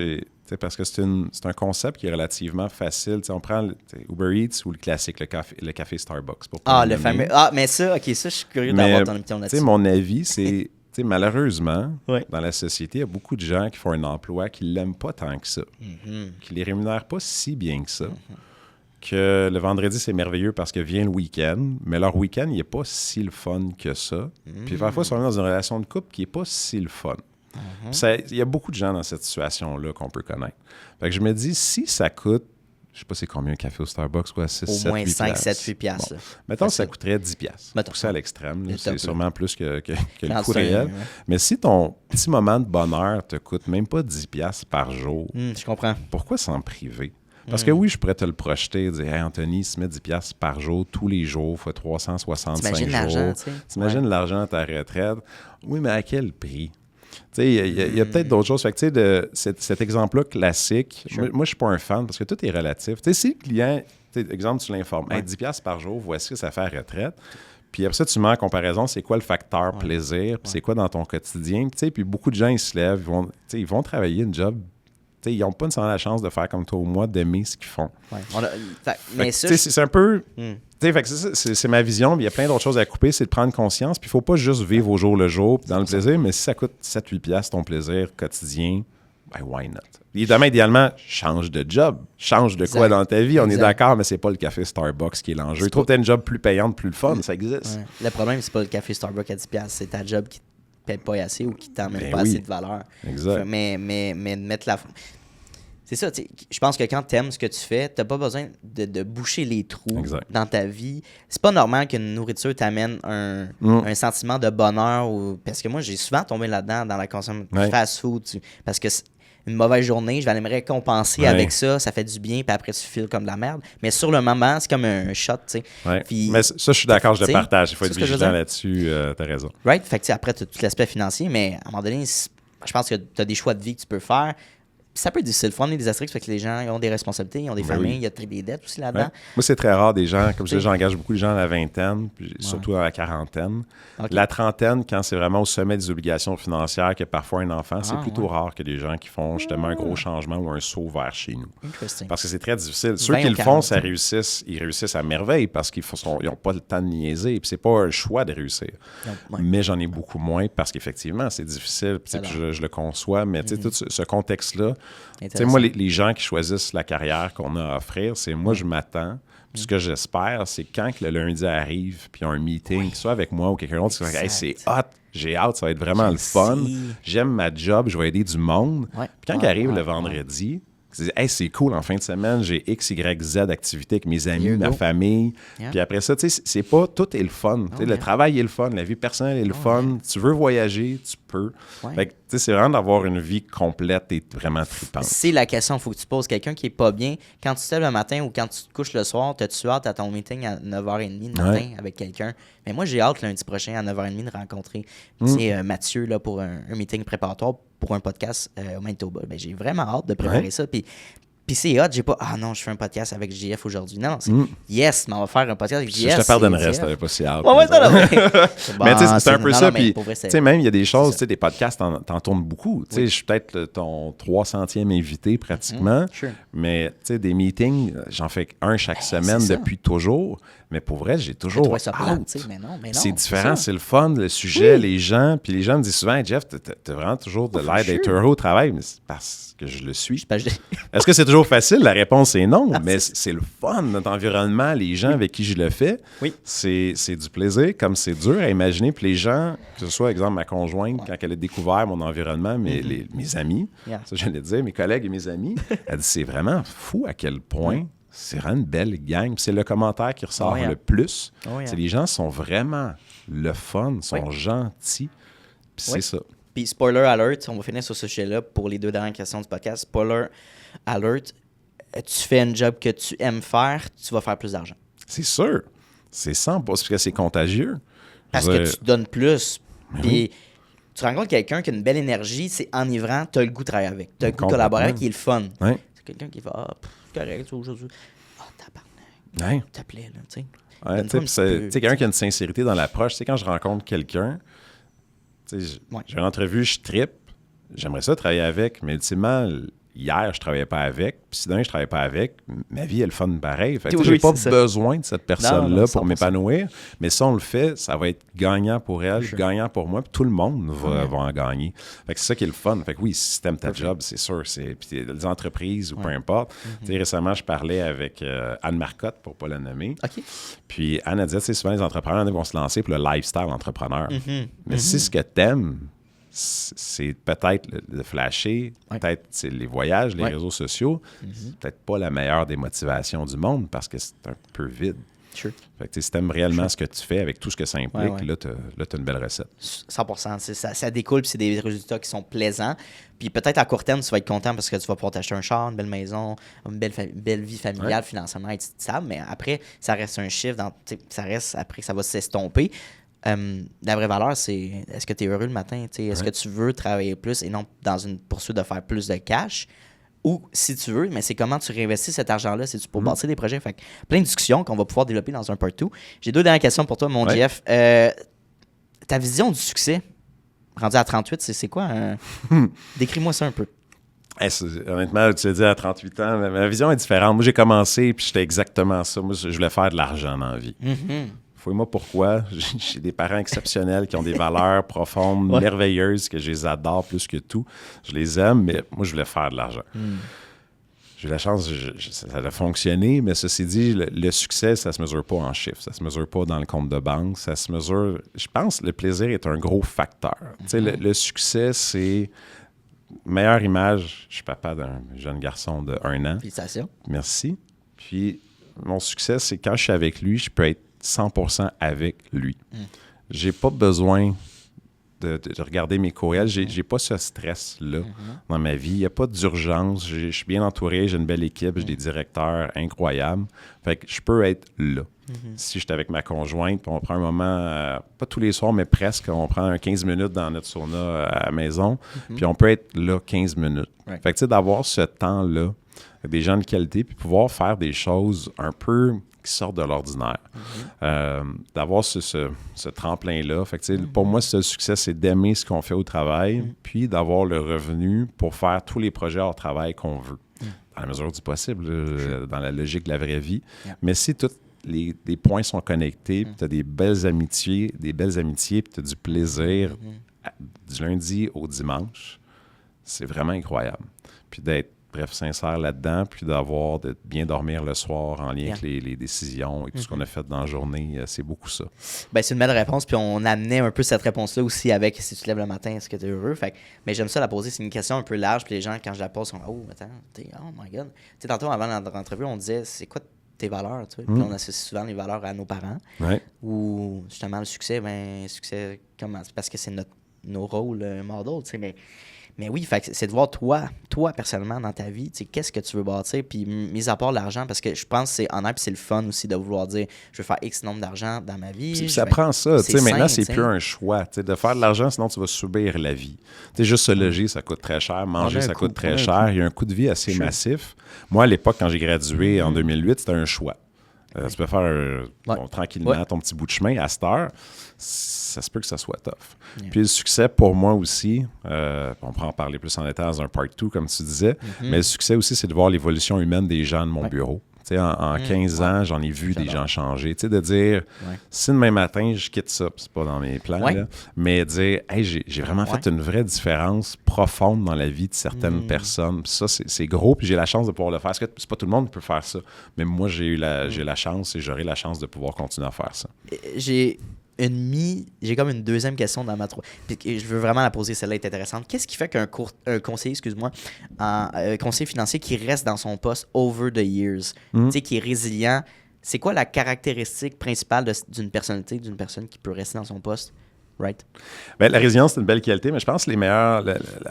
parce que c'est un concept qui est relativement facile. On prend Uber Eats ou le classique, le café Starbucks. Le fameux. Ah, mais ça, OK, ça, je suis curieux d'avoir ton opinion là-dessus. Mon avis, c'est, malheureusement, dans la société, il y a beaucoup de gens qui font un emploi qui ne l'aiment pas tant que ça, qui ne les rémunèrent pas si bien que ça. Que le vendredi, c'est merveilleux parce que vient le week-end, mais leur week-end, il n'est pas si le fun que ça. Puis parfois, ils sont dans une relation de couple qui n'est pas si le fun. Il y a beaucoup de gens dans cette situation-là qu'on peut connaître. Fait que je me dis, si ça coûte, je sais pas c'est combien un café au Starbucks, quoi, 6, 7, 8 Au moins 5, 7, 8 piastres. Bon. Mettons que ça coûterait 10$. Poussé à l'extrême, c'est sûrement plus que le coût réel. Mais si ton petit moment de bonheur te coûte même pas 10$ par jour, je comprends. Pourquoi s'en priver? Parce que oui, je pourrais te le projeter et dire « Hey, Anthony, si tu mets 10$ par jour, tous les jours, fois 365 jours. » T'imagines l'argent, tu sais. T'imagines l'argent à ta retraite. Oui, mais à quel prix? Tu sais, il y a peut-être d'autres choses. Fait que, tu sais, cet exemple-là classique, moi, je ne suis pas un fan parce que tout est relatif. Tu sais, si le client, exemple, tu l'informes, hey, 10$ par jour, voici ce que ça fait à la retraite. Puis après ça, tu mets en comparaison, c'est quoi le facteur plaisir, puis c'est quoi dans ton quotidien. Puis beaucoup de gens, ils se lèvent, ils vont travailler une job. T'sais, ils n'ont pas nécessairement la chance de faire comme toi ou moi, d'aimer ce qu'ils font. Mais c'est un peu... C'est ma vision. Il y a plein d'autres choses à couper. C'est de prendre conscience. Puis il ne faut pas juste vivre au jour le jour dans le plaisir. Mais si ça coûte 7-8$ ton plaisir quotidien, ben why not? Évidemment, idéalement, change de job. Change de quoi dans ta vie. On est d'accord, mais c'est pas le café Starbucks qui est l'enjeu. Trouve peut-être une job plus payante, plus le fun. Ça existe. Le problème, c'est pas le café Starbucks à 10$. C'est ta job qui peut-être pas assez ou qui t'emmène pas assez de valeur. Exact. Mais mettre la... C'est ça, je pense que quand tu aimes ce que tu fais, tu n'as pas besoin de boucher les trous dans ta vie. C'est pas normal qu'une nourriture t'amène un sentiment de bonheur. Parce que moi, j'ai souvent tombé là-dedans dans la consommation fast-food. Parce que une mauvaise journée, je vais aller me récompenser avec ça, ça fait du bien, puis après tu files comme de la merde. Mais sur le moment, c'est comme un shot, tu sais. Puis, mais ça, je suis d'accord, je le partage. Il faut être vigilant là-dessus, t'as raison. Right? Fait que après, tu as tout l'aspect financier, mais à un moment donné, je pense que tu as des choix de vie que tu peux faire. Ça peut être difficile. Il faut emmener des astrix, fait que les gens ils ont des responsabilités, ils ont des familles, il y a des dettes aussi là-dedans. Moi, c'est très rare des gens, comme je dis, j'engage beaucoup de gens à la vingtaine, puis surtout à la quarantaine. La trentaine, quand c'est vraiment au sommet des obligations financières, que parfois un enfant, c'est plutôt rare que des gens qui font justement un gros changement ou un saut vers chez nous. Parce que c'est très difficile. Ceux qui le font, ils réussissent à merveille parce qu'ils n'ont pas le temps de niaiser. Puis c'est pas un choix de réussir. Mais j'en ai beaucoup moins parce qu'effectivement, c'est difficile. Puis je le conçois, mais tout ce contexte-là, moi, les gens qui choisissent la carrière qu'on a à offrir, c'est moi, je m'attends. Puis ce que j'espère, c'est quand que le lundi arrive, puis il y a un meeting, soit avec moi ou quelqu'un d'autre, qui dit hey, c'est hot, j'ai hâte, ça va être vraiment le fun. J'aime ma job, je vais aider du monde. Puis quand il arrive le vendredi, tu dis, hey, c'est cool, en fin de semaine, j'ai X, Y, Z d'activités avec mes amis, ma famille. Puis après ça, tu sais, c'est pas tout est le fun. Le travail est le fun, la vie personnelle est le fun. Tu veux voyager, tu peux. Fait que, tu sais, c'est vraiment d'avoir une vie complète et vraiment trippante. C'est la question qu'il faut que tu poses. Quelqu'un qui est pas bien, quand tu te lèves le matin ou quand tu te couches le soir, t'as-tu hâte à ton meeting à 9h30 le matin avec quelqu'un? Mais moi, j'ai hâte lundi prochain à 9h30 de rencontrer Mathieu là, pour un meeting préparatoire pour un podcast au Manitoba. Ben, j'ai vraiment hâte de préparer ça. Puis c'est hot, j'ai pas ah non, je fais un podcast avec JF aujourd'hui. Non, c'est yes, mais on va faire un podcast avec JF. Je te pardonnerais si t'avais pas si hâte. Ouais, ça, mais tu sais, c'est un peu ça. Puis, tu sais, même, il y a des choses, tu sais, des podcasts, t'en tournes beaucoup. Tu sais, je suis peut-être ton 300e invité pratiquement. Mais, tu sais, des meetings, j'en fais un chaque semaine depuis toujours. Mais pour vrai, j'ai toujours hâte. C'est différent, c'est le fun, le sujet, les gens. Puis les gens me disent souvent, hey, Jeff, t'as vraiment toujours de l'air d'être heureux au travail. Mais c'est parce que je le suis. Est-ce que c'est toujours facile? La réponse est non. Mais c'est le fun, notre environnement, les gens avec qui je le fais. C'est du plaisir, comme c'est dur à imaginer. Puis les gens, que ce soit, exemple, ma conjointe, quand elle a découvert mon environnement, mes amis, ça je l'ai dit, mes collègues et mes amis, elle dit, c'est vraiment fou à quel point... C'est vraiment une belle gang. C'est le commentaire qui ressort le plus. C'est les gens sont vraiment le fun, sont gentils. Puis c'est ça. Puis spoiler alert, on va finir sur ce sujet-là pour les 2 dernières questions du podcast. Spoiler alert, tu fais un job que tu aimes faire, tu vas faire plus d'argent. C'est sûr. C'est 100%, parce que c'est contagieux. Parce que tu te donnes plus. Puis tu rencontres quelqu'un qui a une belle énergie, c'est enivrant, tu as le goût de travailler avec. Tu as le goût de collaborer avec, qui est le fun. C'est quelqu'un qui va correct, aujourd'hui. Tabarnak. T'appelais, là, tu sais. Tu sais, quelqu'un qui a une sincérité dans l'approche. Tu sais, quand je rencontre quelqu'un, tu sais, j'ai une entrevue, je trippe, j'aimerais ça travailler avec, mais ultimement, hier, je travaillais pas avec, puis si demain, je travaillais pas avec, ma vie est le fun pareil. Fait que j'ai pas besoin de cette personne-là pour m'épanouir, mais si on le fait, ça va être gagnant pour elle, gagnant pour moi, puis tout le monde va en gagner. Fait que c'est ça qui est le fun. Fait que oui, si t'aimes ta job, c'est sûr. Puis les entreprises ou peu importe. Tu sais, récemment, je parlais avec Anne Marcotte, pour pas la nommer. Puis Anne a dit, tu sais, souvent les entrepreneurs vont se lancer pour le lifestyle entrepreneur. Mais si ce que t'aimes, c'est peut-être le flasher, peut-être les voyages, les réseaux sociaux, c'est peut-être pas la meilleure des motivations du monde parce que c'est un peu vide. Fait que si tu aimes réellement ce que tu fais avec tout ce que ça implique, là, tu as une belle recette. 100%. Ça découle, puis c'est des résultats qui sont plaisants. Puis peut-être à court terme, tu vas être content parce que tu vas pouvoir t'acheter un char, une belle maison, une belle vie familiale, financièrement, être stable. Mais après, ça reste un chiffre. Ça reste après que ça va s'estomper. La vraie valeur, c'est est-ce que tu es heureux le matin? Est-ce que tu veux travailler plus et non dans une poursuite de faire plus de cash? Ou si tu veux, mais c'est comment tu réinvestis cet argent-là? C'est-tu pour bâtir des projets? Fait que plein de discussions qu'on va pouvoir développer dans un part 2. J'ai 2 dernières questions pour toi, mon Jeff. Ta vision du succès, rendu à 38, c'est quoi? Décris-moi ça un peu. Honnêtement, tu l'as dit à 38 ans, ma vision est différente. Moi, j'ai commencé puis j'étais exactement ça. Moi, je voulais faire de l'argent dans la vie. Fouille-moi pourquoi. J'ai des parents exceptionnels qui ont des valeurs profondes, merveilleuses, que je les adore plus que tout. Je les aime, mais moi, je voulais faire de l'argent. J'ai eu la chance, ça a fonctionné, mais ceci dit, le succès, ça se mesure pas en chiffres, ça se mesure pas dans le compte de banque, ça se mesure... Je pense que le plaisir est un gros facteur. Tu sais, le succès, c'est... Meilleure image, je suis papa d'un jeune garçon de 1 an. Félicitations. Merci. Puis, mon succès, c'est quand je suis avec lui, je peux être 100% avec lui. J'ai pas besoin de regarder mes courriels. J'ai pas ce stress-là dans ma vie. Il n'y a pas d'urgence. Je suis bien entouré. J'ai une belle équipe. J'ai des directeurs incroyables. Fait que je peux être là. Si je suis avec ma conjointe, puis on prend un moment, pas tous les soirs, mais presque, on prend 15 minutes dans notre sauna à la maison, puis on peut être là 15 minutes. Fait que tu sais, d'avoir ce temps-là avec des gens de qualité, puis pouvoir faire des choses un peu qui sortent de l'ordinaire. D'avoir ce tremplin-là. Fait que, pour moi, le succès, c'est d'aimer ce qu'on fait au travail, puis d'avoir le revenu pour faire tous les projets hors travail qu'on veut. Dans la mesure du possible, dans la logique de la vraie vie. Mais si tous les points sont connectés, puis tu as des belles amitiés, puis tu as du plaisir du lundi au dimanche, c'est vraiment incroyable. Puis d'être bref, sincère là-dedans, puis de bien dormir le soir en lien avec les décisions et tout ce qu'on a fait dans la journée, c'est beaucoup ça. Ben, c'est une belle réponse, puis on amenait un peu cette réponse-là aussi avec si tu te lèves le matin, est-ce que tu es heureux? Mais j'aime ça la poser, c'est une question un peu large, puis les gens, quand je la pose, sont oh, attends, oh my god. Tu sais, tantôt, avant l'entrevue, on disait, c'est quoi tes valeurs? Tu sais? Puis on associe souvent les valeurs à nos parents, ou justement le succès, comment? C'est parce que c'est nos rôles modèles, tu sais, mais oui, c'est de voir toi personnellement dans ta vie, qu'est-ce que tu veux bâtir, puis mis à part l'argent, parce que je pense que c'est honnête, puis c'est le fun aussi de vouloir dire, je veux faire X nombre d'argent dans ma vie. Puis ça prend ça, tu sais, maintenant c'est plus un choix, tu sais, de faire de l'argent, sinon tu vas subir la vie. Tu sais, juste se loger, ça coûte très cher, manger, ça coûte très cher, il y a un coût de vie assez massif. Moi, à l'époque, quand j'ai gradué en 2008, c'était un choix. Tu peux faire tranquillement ton petit bout de chemin à cette heure. Ça se peut que ça soit tough. Puis le succès, pour moi aussi, on pourra en parler plus en détail dans un part 2, comme tu disais, mais le succès aussi, c'est de voir l'évolution humaine des gens de mon bureau. Tu sais, en 15 ans, j'en ai vu des gens changer. Tu sais, de dire, si demain matin, je quitte ça, c'est pas dans mes plans, là, mais dire, hey, j'ai vraiment fait une vraie différence profonde dans la vie de certaines personnes. Puis ça, c'est gros, puis j'ai la chance de pouvoir le faire. Parce que c'est pas tout le monde qui peut faire ça. Mais moi, j'ai la chance et j'aurai la chance de pouvoir continuer à faire ça. J'ai comme une deuxième question dans ma trois. Puis je veux vraiment la poser, celle-là est intéressante. Qu'est-ce qui fait qu'un conseiller, conseiller financier qui reste dans son poste over the years, qui est résilient, c'est quoi la caractéristique principale d'une personnalité, d'une personne qui peut rester dans son poste? Right? Bien, la résilience, c'est une belle qualité, mais je pense que la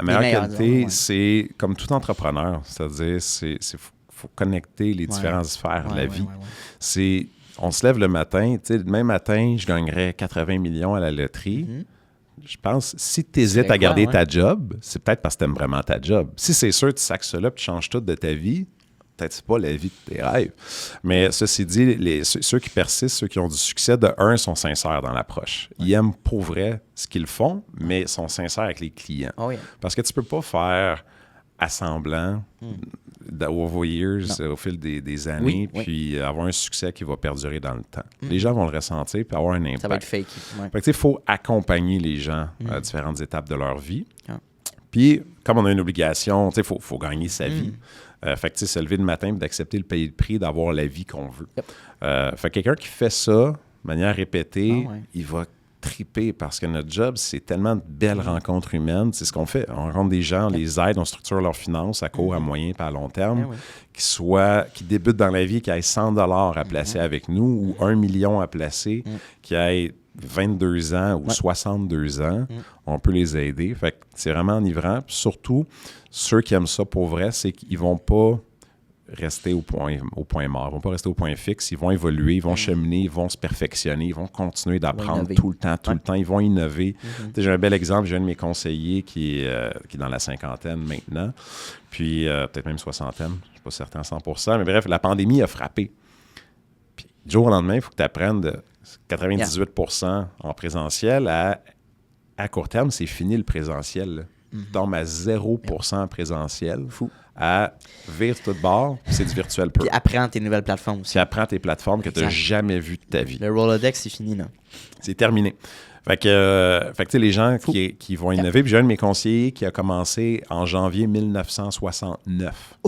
meilleure qualité, c'est comme tout entrepreneur, c'est-à-dire faut connecter les différentes sphères de la vie. C'est on se lève le matin, tu sais, demain matin, je gagnerais 80 millions à la loterie. Je pense, si tu hésites à garder ta job, c'est peut-être parce que tu aimes vraiment ta job. Si c'est sûr, tu sacs ça là, puis tu changes tout de ta vie, peut-être c'est pas la vie de tes rêves. Mais ceci dit, ceux qui persistent, ceux qui ont du succès, de un, sont sincères dans l'approche. Ils aiment pour vrai ce qu'ils font, mais sont sincères avec les clients. Parce que tu peux pas faire assemblant over years, au fil des années, puis avoir un succès qui va perdurer dans le temps. Les gens vont le ressentir puis avoir un impact. Ça va être fake. Fait que, il faut accompagner les gens à différentes étapes de leur vie. Puis, comme on a une obligation, il faut gagner sa vie. Fait que, se lever le matin et d'accepter le payer le prix, d'avoir la vie qu'on veut. Fait que quelqu'un qui fait ça de manière répétée, il va triper parce que notre job, c'est tellement de belles rencontres humaines. C'est ce qu'on fait. On rencontre des gens, on les aide, on structure leurs finances à court, à moyen et à long terme, qui débutent dans la vie, qui aient 100 $ à placer avec nous ou 1 million à placer, qui aient 22 ans ou 62 ans. On peut les aider. Fait que c'est vraiment enivrant. Puis surtout, ceux qui aiment ça pour vrai, c'est qu'ils vont pas rester au point mort. Ils vont pas rester au point fixe. Ils vont évoluer, ils vont cheminer, ils vont se perfectionner, ils vont continuer d'apprendre tout le temps. Ils vont innover. J'ai un bel exemple. J'ai un de mes conseillers qui est dans la cinquantaine maintenant, puis peut-être même soixantaine. Je ne suis pas certain à 100%. Mais bref, la pandémie a frappé. Puis du jour au lendemain, il faut que tu apprennes de 98% en présentiel à court terme, c'est fini le présentiel. Tu tombes à 0% en présentiel. Fou. À vire tout de bord, c'est du virtuel pur. Puis apprends tes nouvelles plateformes aussi. Puis apprends tes plateformes que tu n'as jamais vues de ta vie. Le Rolodex, c'est fini, là. C'est terminé. Fait que tu sais, les gens qui vont innover. Puis j'ai un de mes conseillers qui a commencé en janvier 1969.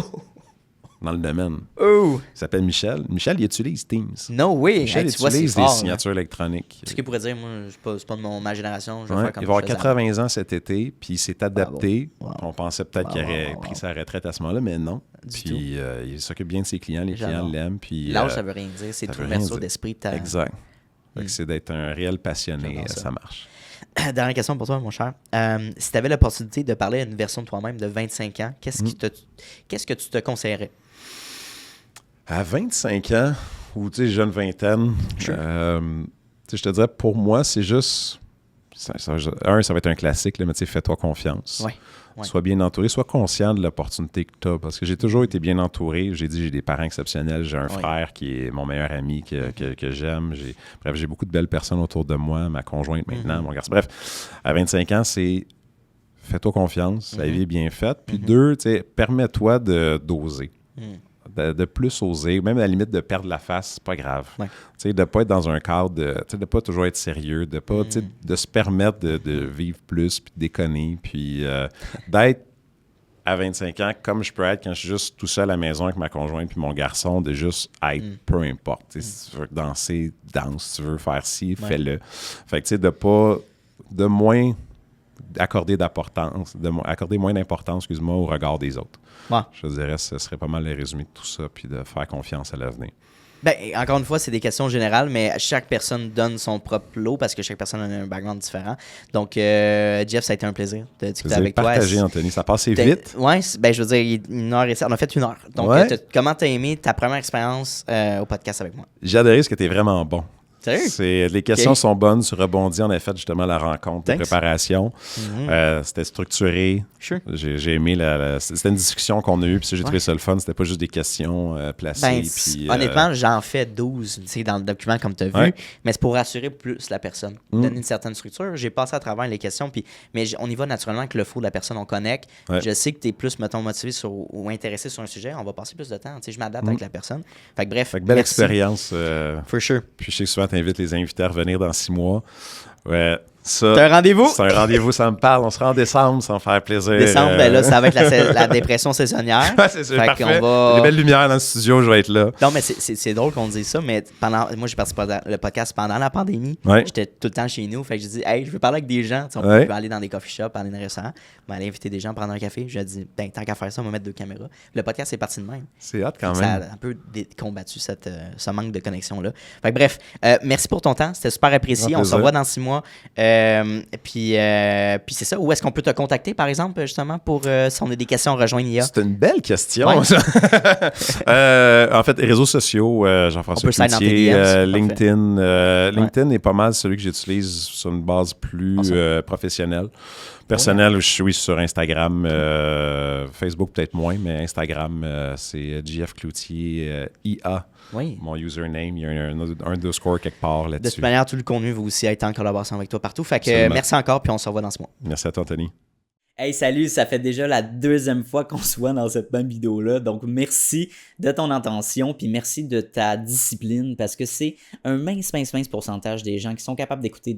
Dans le domaine. Il s'appelle Michel. Michel, il utilise Teams. No way! Michel utilise des signatures électroniques. Ce qu'il pourrait dire, moi, c'est pas de ma génération. Je vais faire comme il va avoir 80 ans cet été, puis il s'est adapté. On pensait peut-être qu'il aurait pris sa retraite à ce moment-là, mais non. Puis il s'occupe bien de ses clients, les clients l'aiment. L'âge, ça veut rien dire. C'est tout l'ouverture d'esprit. Exact. C'est d'être un réel passionné, ça marche. Dernière question pour toi, mon cher. Si tu avais l'opportunité de parler à une version de toi-même de 25 ans, qu'est-ce que tu te conseillerais? À 25 ans, ou tu sais, jeune vingtaine, je te dirais, pour moi, c'est juste... ça va être un classique, là, mais tu sais, fais-toi confiance. Sois bien entouré, sois conscient de l'opportunité que tu as. Parce que j'ai toujours été bien entouré. J'ai des parents exceptionnels. J'ai un frère qui est mon meilleur ami, que j'aime. Bref, j'ai beaucoup de belles personnes autour de moi. Ma conjointe maintenant, mon garçon. Bref, à 25 ans, c'est fais-toi confiance. La vie est bien faite. Puis deux, tu sais, permets-toi d'oser. De plus oser, même à la limite de perdre la face, c'est pas grave. De ne pas être dans un cadre, de ne pas toujours être sérieux, de se permettre de vivre plus, puis de déconner, puis d'être à 25 ans, comme je peux être quand je suis juste tout seul à la maison avec ma conjointe puis mon garçon, de juste être peu importe. Si tu veux danser, danse. Si tu veux faire ci, fais-le. Fait que, tu sais, de moins accorder d'importance, accorder moins d'importance, excuse-moi, au regard des autres. Ouais. Je dirais que ce serait pas mal le résumé de tout ça, puis de faire confiance à l'avenir. Ben, encore une fois, c'est des questions générales, mais chaque personne donne son propre lot parce que chaque personne a un background différent. Donc, Jeff, ça a été un plaisir de discuter avec toi. Partagé, Anthony. Ça passait vite. Oui, ben, je veux dire, 1h07. On a fait 1 heure. Donc, comment t'as aimé ta première expérience au podcast avec moi? J'ai adoré parce que t'es vraiment bon. Sérieux? Les questions sont bonnes. Tu rebondis. On a fait justement la rencontre, la préparation. C'était structuré. Sure. J'ai aimé c'était une discussion qu'on a eue. Puis j'ai trouvé ça le fun. C'était pas juste des questions placées. Ben, puis, honnêtement, j'en fais 12 dans le document comme tu as vu. Mais c'est pour rassurer plus la personne. Donner une certaine structure. J'ai passé à travers les questions. Mais on y va naturellement avec le flow de la personne. On connecte. Je sais que tu es plus, mettons, motivé ou intéressé sur un sujet. On va passer plus de temps. Je m'adapte avec la personne. Fait que bref. Belle expérience. For sure. Puis je sais que souvent, tu invites les invités à revenir dans 6 mois. Ouais. Ça, c'est un rendez-vous? C'est un rendez-vous, ça me parle. On sera en décembre, ça va me faire plaisir. Décembre, ben là, ça va être la dépression saisonnière. C'est parfait. Les belles lumières dans le studio, je vais être là. Non, mais c'est drôle qu'on dise ça, mais moi, j'ai participé à le podcast pendant la pandémie. J'étais tout le temps chez nous. Fait que j'ai dit, hey, je veux parler avec des gens. On peut aller dans des coffee shops, aller dans des restaurants. On va aller inviter des gens, prendre un café. J'ai dit, tant qu'à faire ça, on va mettre 2 caméras. Le podcast est parti de même. C'est hot quand même. Ça a un peu combattu ce manque de connexion-là. Fait que bref, merci pour ton temps. C'était super apprécié. On se revoit dans 6 mois. Puis c'est ça. Où est-ce qu'on peut te contacter, par exemple, justement, pour si on a des questions, rejoindre IA? C'est une belle question. En fait, réseaux sociaux, Jean-François Cloutier, LinkedIn. LinkedIn est pas mal celui que j'utilise sur une base plus professionnelle. Personnel, je suis sur Instagram. Facebook, peut-être moins, mais Instagram, c'est JF Cloutier IA. Oui. Mon username, il y a un underscore quelque part là-dessus. De toute manière, tout le contenu va aussi être en collaboration avec toi partout. Fait que merci encore, puis on se revoit dans ce mois. Merci à toi, Anthony. Hey, salut, ça fait déjà la 2e fois qu'on se voit dans cette même vidéo-là. Donc, merci de ton attention, puis merci de ta discipline, parce que c'est un mince pourcentage des gens qui sont capables d'écouter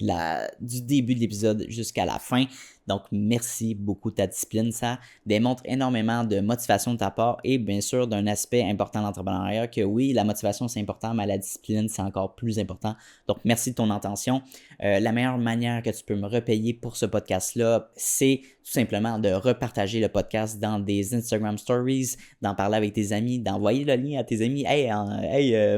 du début de l'épisode jusqu'à la fin. Donc, merci beaucoup de ta discipline. Ça démontre énormément de motivation de ta part et bien sûr d'un aspect important de l'entrepreneuriat que oui, la motivation c'est important, mais la discipline c'est encore plus important. Donc, merci de ton attention. La meilleure manière que tu peux me repayer pour ce podcast-là, c'est tout simplement de repartager le podcast dans des Instagram Stories, d'en parler avec tes amis, d'envoyer le lien à tes amis. Hey,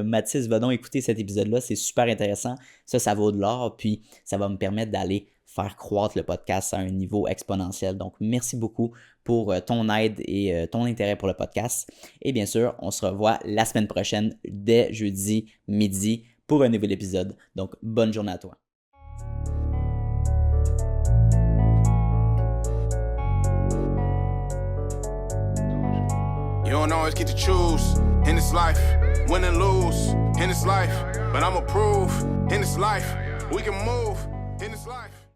Mathis, va donc écouter cet épisode-là, c'est super intéressant. Ça vaut de l'or, puis ça va me permettre d'aller faire croître le podcast à un niveau exponentiel. Donc, merci beaucoup pour ton aide et ton intérêt pour le podcast. Et bien sûr, on se revoit la semaine prochaine dès jeudi midi pour un nouvel épisode. Donc, bonne journée à toi. You don't always get to choose in this life, win and lose in this life. But I'ma prove in this life, we can move in this life.